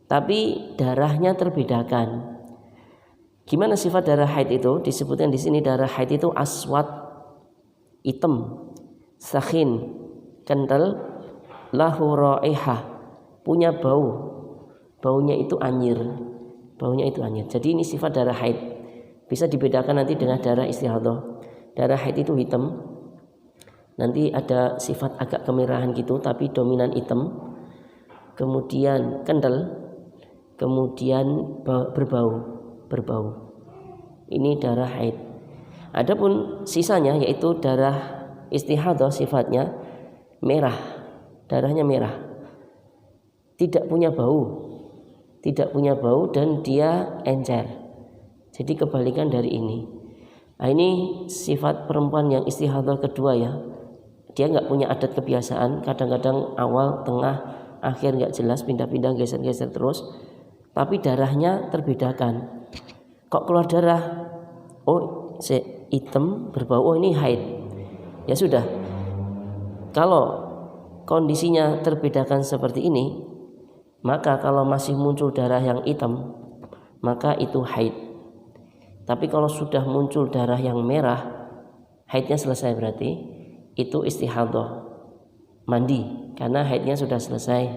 tapi darahnya terbedakan. Gimana sifat darah haid itu? Disebutkan di sini darah haid itu aswad, hitam, sakhin, kental, lahu raihah, punya baunya itu anyir. Jadi ini sifat darah haid. Bisa dibedakan nanti dengan darah istihadhah. Darah haid itu hitam, Nanti ada sifat agak kemerahan gitu tapi dominan hitam, kemudian kental, kemudian berbau. Ini darah haid. Adapun sisanya yaitu darah istihadah sifatnya merah, darahnya merah, tidak punya bau dan dia encer. Jadi kebalikan dari ini. Nah, ini sifat perempuan yang istihadah kedua ya. Dia nggak punya adat kebiasaan, kadang-kadang awal, tengah, akhir nggak jelas, pindah-pindah, geser-geser terus. Tapi darahnya terbedakan. Kok keluar darah? Oh, hitam berbau. Oh, ini haid. Ya sudah. Kalau kondisinya terbedakan seperti ini, maka kalau masih muncul darah yang hitam, maka itu haid. Tapi kalau sudah muncul darah yang merah, haidnya selesai berarti itu istihadah, mandi, karena haidnya sudah selesai,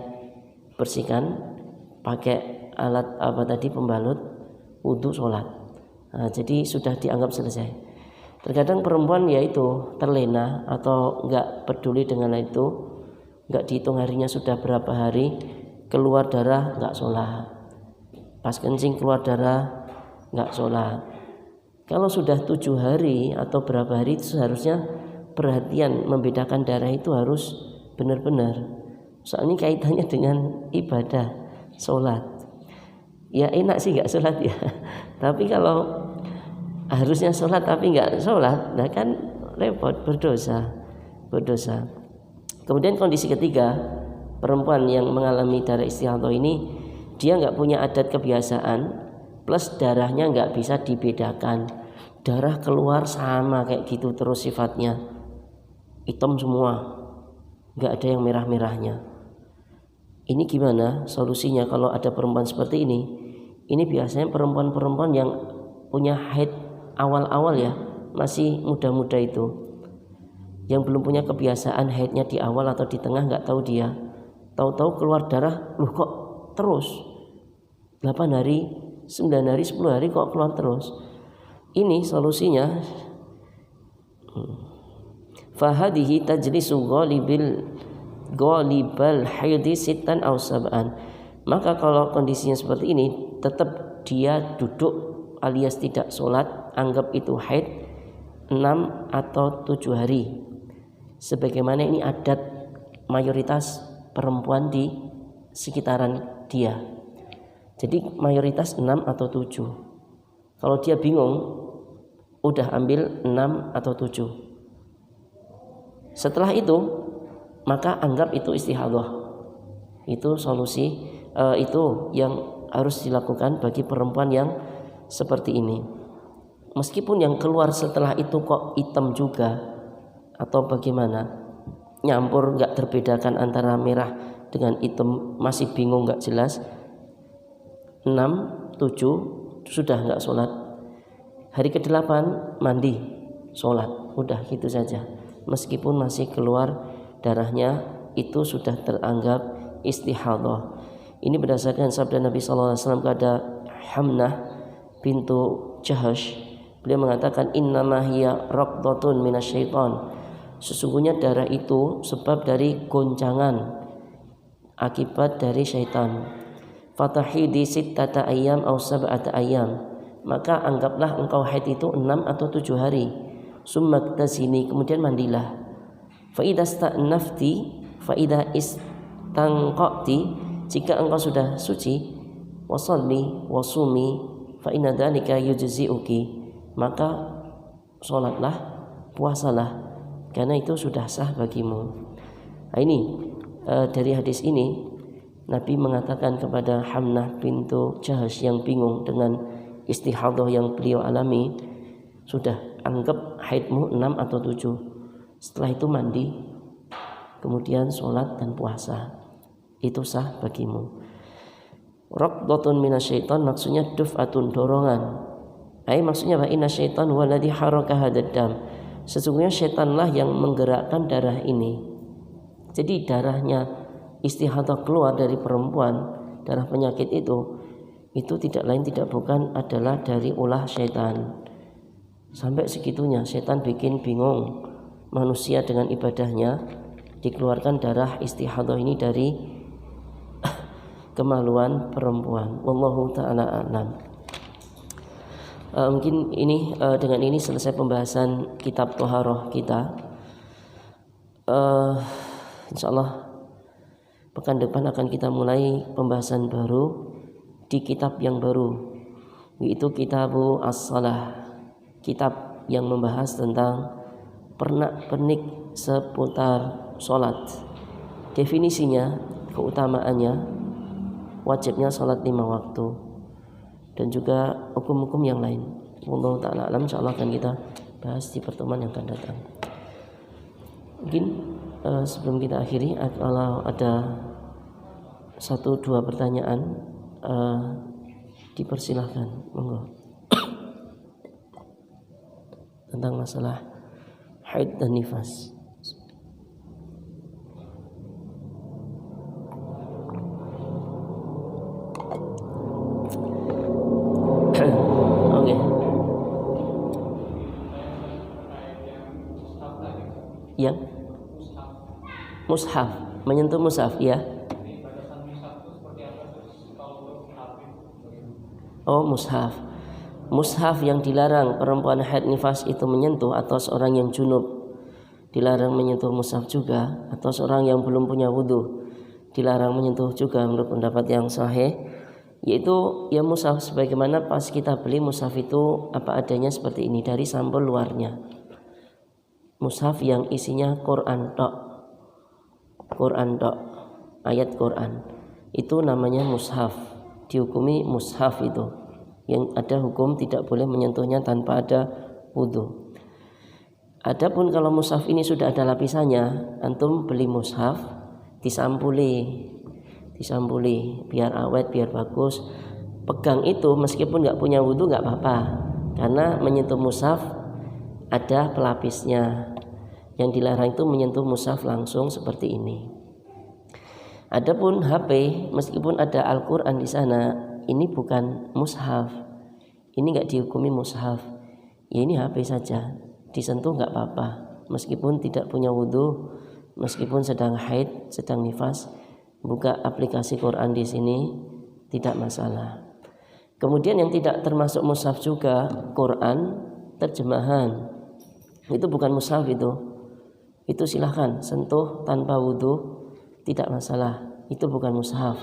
bersihkan pakai alat pembalut, wudhu, sholat. Nah, jadi sudah dianggap selesai. Terkadang perempuan yaitu terlena atau nggak peduli dengan itu, nggak dihitung harinya sudah berapa hari, keluar darah nggak sholat, pas kencing keluar darah nggak sholat. Kalau sudah 7 hari atau berapa hari itu seharusnya perhatian membedakan darah itu harus benar-benar. Soalnya kaitannya dengan ibadah sholat. Ya enak sih nggak sholat ya. Tapi kalau harusnya sholat tapi nggak sholat, nah kan repot, berdosa. Kemudian kondisi ketiga, perempuan yang mengalami darah istihadah ini dia nggak punya adat kebiasaan, plus darahnya nggak bisa dibedakan. Darah keluar sama kayak gitu terus sifatnya, hitam semua, nggak ada yang merah-merahnya. Ini gimana solusinya kalau ada perempuan seperti ini? Ini biasanya perempuan-perempuan yang punya haid awal-awal ya, masih muda-muda itu, yang belum punya kebiasaan haidnya di awal atau di tengah, nggak tahu dia. Tahu-tahu keluar darah, loh kok terus 8 hari, 9 hari, 10 hari kok keluar terus. Ini solusinya, fahadihi tajlisu ghalibal haidi sittan aw sab'an. Maka kalau kondisinya seperti ini, tetap dia duduk alias tidak sholat, anggap itu haid 6 atau 7 hari. Sebagaimana ini adat mayoritas perempuan di sekitaran dia. Jadi mayoritas 6 atau 7. Kalau dia bingung, udah ambil 6 atau 7. Setelah itu, maka anggap itu istihadah. Itu solusi, itu yang harus dilakukan bagi perempuan yang seperti ini. Meskipun yang keluar setelah itu kok hitam juga atau bagaimana, nyampur, nggak terbedakan antara merah dengan hitam, masih bingung, nggak jelas, 6, 7 sudah nggak sholat. Hari ke-8 mandi, sholat, udah gitu saja. Meskipun masih keluar darahnya, itu sudah teranggap istihadah. Ini berdasarkan sabda Nabi SAW kepada Hamnah bintu Jahash. Beliau mengatakan, innama hiya raqdatun minasyaitan. Sesungguhnya darah itu sebab dari goncangan, akibat dari syaitan. Fatahidi sittata ayyam aw sab'ata ayyam. Maka anggaplah engkau haid itu 6 atau 7 hari. Summa tasini, kemudian mandilah. Fa idza sta'nafti fa idza istanqati, jika engkau sudah suci, wasalli wasumi fa inna dzalika yujzi'uki, maka salatlah, puasalah, karena itu sudah sah bagimu. Nah, ini dari hadis ini Nabi mengatakan kepada Hamnah bintu Jahash yang bingung dengan istihadah yang beliau alami, sudah anggap haidmu 6 atau 7. Setelah itu mandi, kemudian sholat dan puasa, itu sah bagimu. Raqdatun minasyaitan maksudnya duf'atun, dorongan. Maksudnya wa inna syaitan waladhi haraka hadad dam. Sesungguhnya syaitanlah yang menggerakkan darah ini. Jadi darahnya istihadah keluar dari perempuan, darah penyakit itu tidak lain tidak bukan adalah dari ulah syaitan. Sampai segitunya syaitan bikin bingung, manusia dengan ibadahnya, dikeluarkan darah istihadah ini dari kemaluan perempuan. Wallahu ta'ala a'lam. Mungkin ini dengan ini selesai pembahasan kitab Thaharah kita. Insyaallah pekan depan akan kita mulai pembahasan baru di kitab yang baru, yaitu Kitabu As-Shalah, kitab yang membahas tentang pernak-pernik seputar sholat, definisinya, keutamaannya, wajibnya sholat 5 waktu, dan juga hukum-hukum yang lain. Wallahu ta'ala alam, insyaallah akan kita bahas di pertemuan yang akan datang. Mungkin sebelum kita akhiri, kalau ada 1-2 pertanyaan, dipersilahkan, monggo. Tentang masalah haid dan nifas. Oke. Yang mushaf, menyentuh mushaf, ya. Oh, mushaf. Mushaf yang dilarang perempuan haid nifas itu menyentuh, atau seorang yang junub dilarang menyentuh mushaf juga, atau seorang yang belum punya wudu dilarang menyentuh juga menurut pendapat yang sahih, yaitu ya mushaf sebagaimana pas kita beli mushaf itu apa adanya seperti ini, dari sampul luarnya. Mushaf yang isinya Quran tok, ayat Quran, itu namanya mushaf, dihukumi mushaf itu, yang ada hukum tidak boleh menyentuhnya tanpa ada wudu. Adapun kalau mushaf ini sudah ada lapisannya, antum beli mushaf disampuli biar awet, biar bagus. Pegang itu meskipun nggak punya wudu nggak apa-apa, karena menyentuh mushaf ada pelapisnya. Yang dilarang itu menyentuh mushaf langsung seperti ini. Adapun HP, meskipun ada Al-Quran di sana, ini bukan mushaf, ini nggak dihukumi mushaf. Ya ini HP saja, disentuh nggak apa-apa, meskipun tidak punya wudu, meskipun sedang haid, sedang nifas, buka aplikasi Quran di sini tidak masalah. Kemudian yang tidak termasuk mushaf juga Quran terjemahan, itu bukan mushaf itu silahkan sentuh tanpa wudu, tidak masalah, itu bukan mushaf.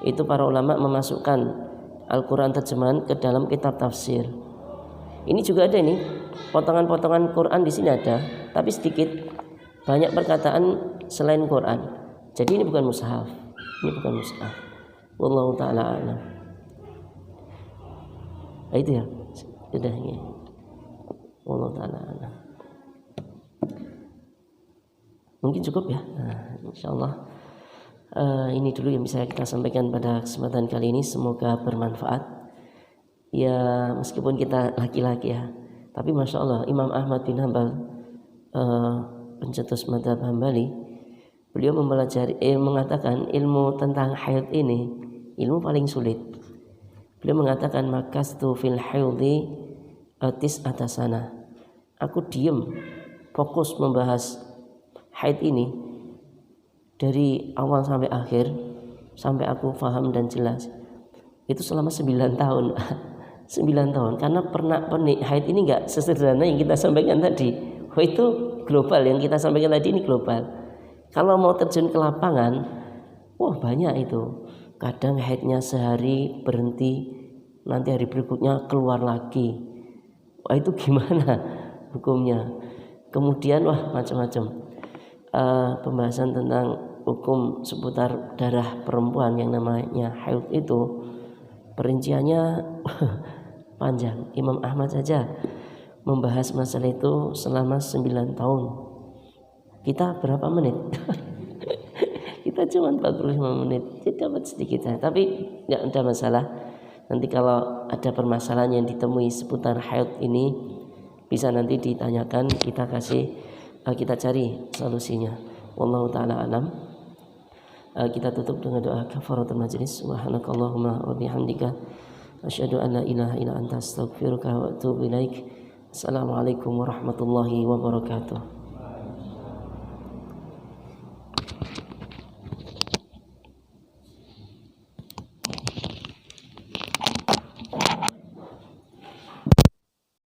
Itu para ulama memasukkan Al-Quran terjemahan ke dalam kitab tafsir. Ini juga ada ini potongan-potongan Quran di sini ada, tapi sedikit, banyak perkataan selain Quran. Jadi ini bukan mushaf, Wallahu ta'ala a'lam. Itu ya, sudah ini. Wallahu ta'ala a'lam. Mungkin cukup ya. Nah, insyaallah ini dulu yang bisa kita sampaikan pada kesempatan kali ini. Semoga bermanfaat. Ya meskipun kita laki-laki ya, tapi masya Allah Imam Ahmad bin Hanbal, pencetus mazhab Hambali, beliau mengatakan ilmu tentang haid ini ilmu paling sulit. Beliau mengatakan makastu fil haidhi atasana. Aku diem fokus membahas haid ini dari awal sampai akhir, sampai aku paham dan jelas, itu selama 9 tahun. 9 tahun, karena pernak-pernik haid ini enggak sesederhana yang kita sampaikan tadi. Itu global, yang kita sampaikan tadi ini global. Kalau mau terjun ke lapangan, wah banyak itu. Kadang haidnya sehari berhenti, nanti hari berikutnya keluar lagi. Wah itu gimana hukumnya? Kemudian wah macam-macam. Pembahasan tentang hukum seputar darah perempuan yang namanya haid itu perinciannya panjang. Imam Ahmad saja membahas masalah itu selama 9 tahun. Kita berapa menit? Kita cuma 45 menit. Jadi dapat sedikit saja, tapi enggak ada masalah. Nanti kalau ada permasalahan yang ditemui seputar haid ini, bisa nanti ditanyakan, kita cari solusinya. Wallahu ta'ala alam. Kita tutup dengan doa kafaratul majlis. Subhanakallahumma wa bihamdika asyhadu an la ilaha illa anta astaghfiruka wa atubu ilaik. Assalamualaikum warahmatullahi wabarakatuh.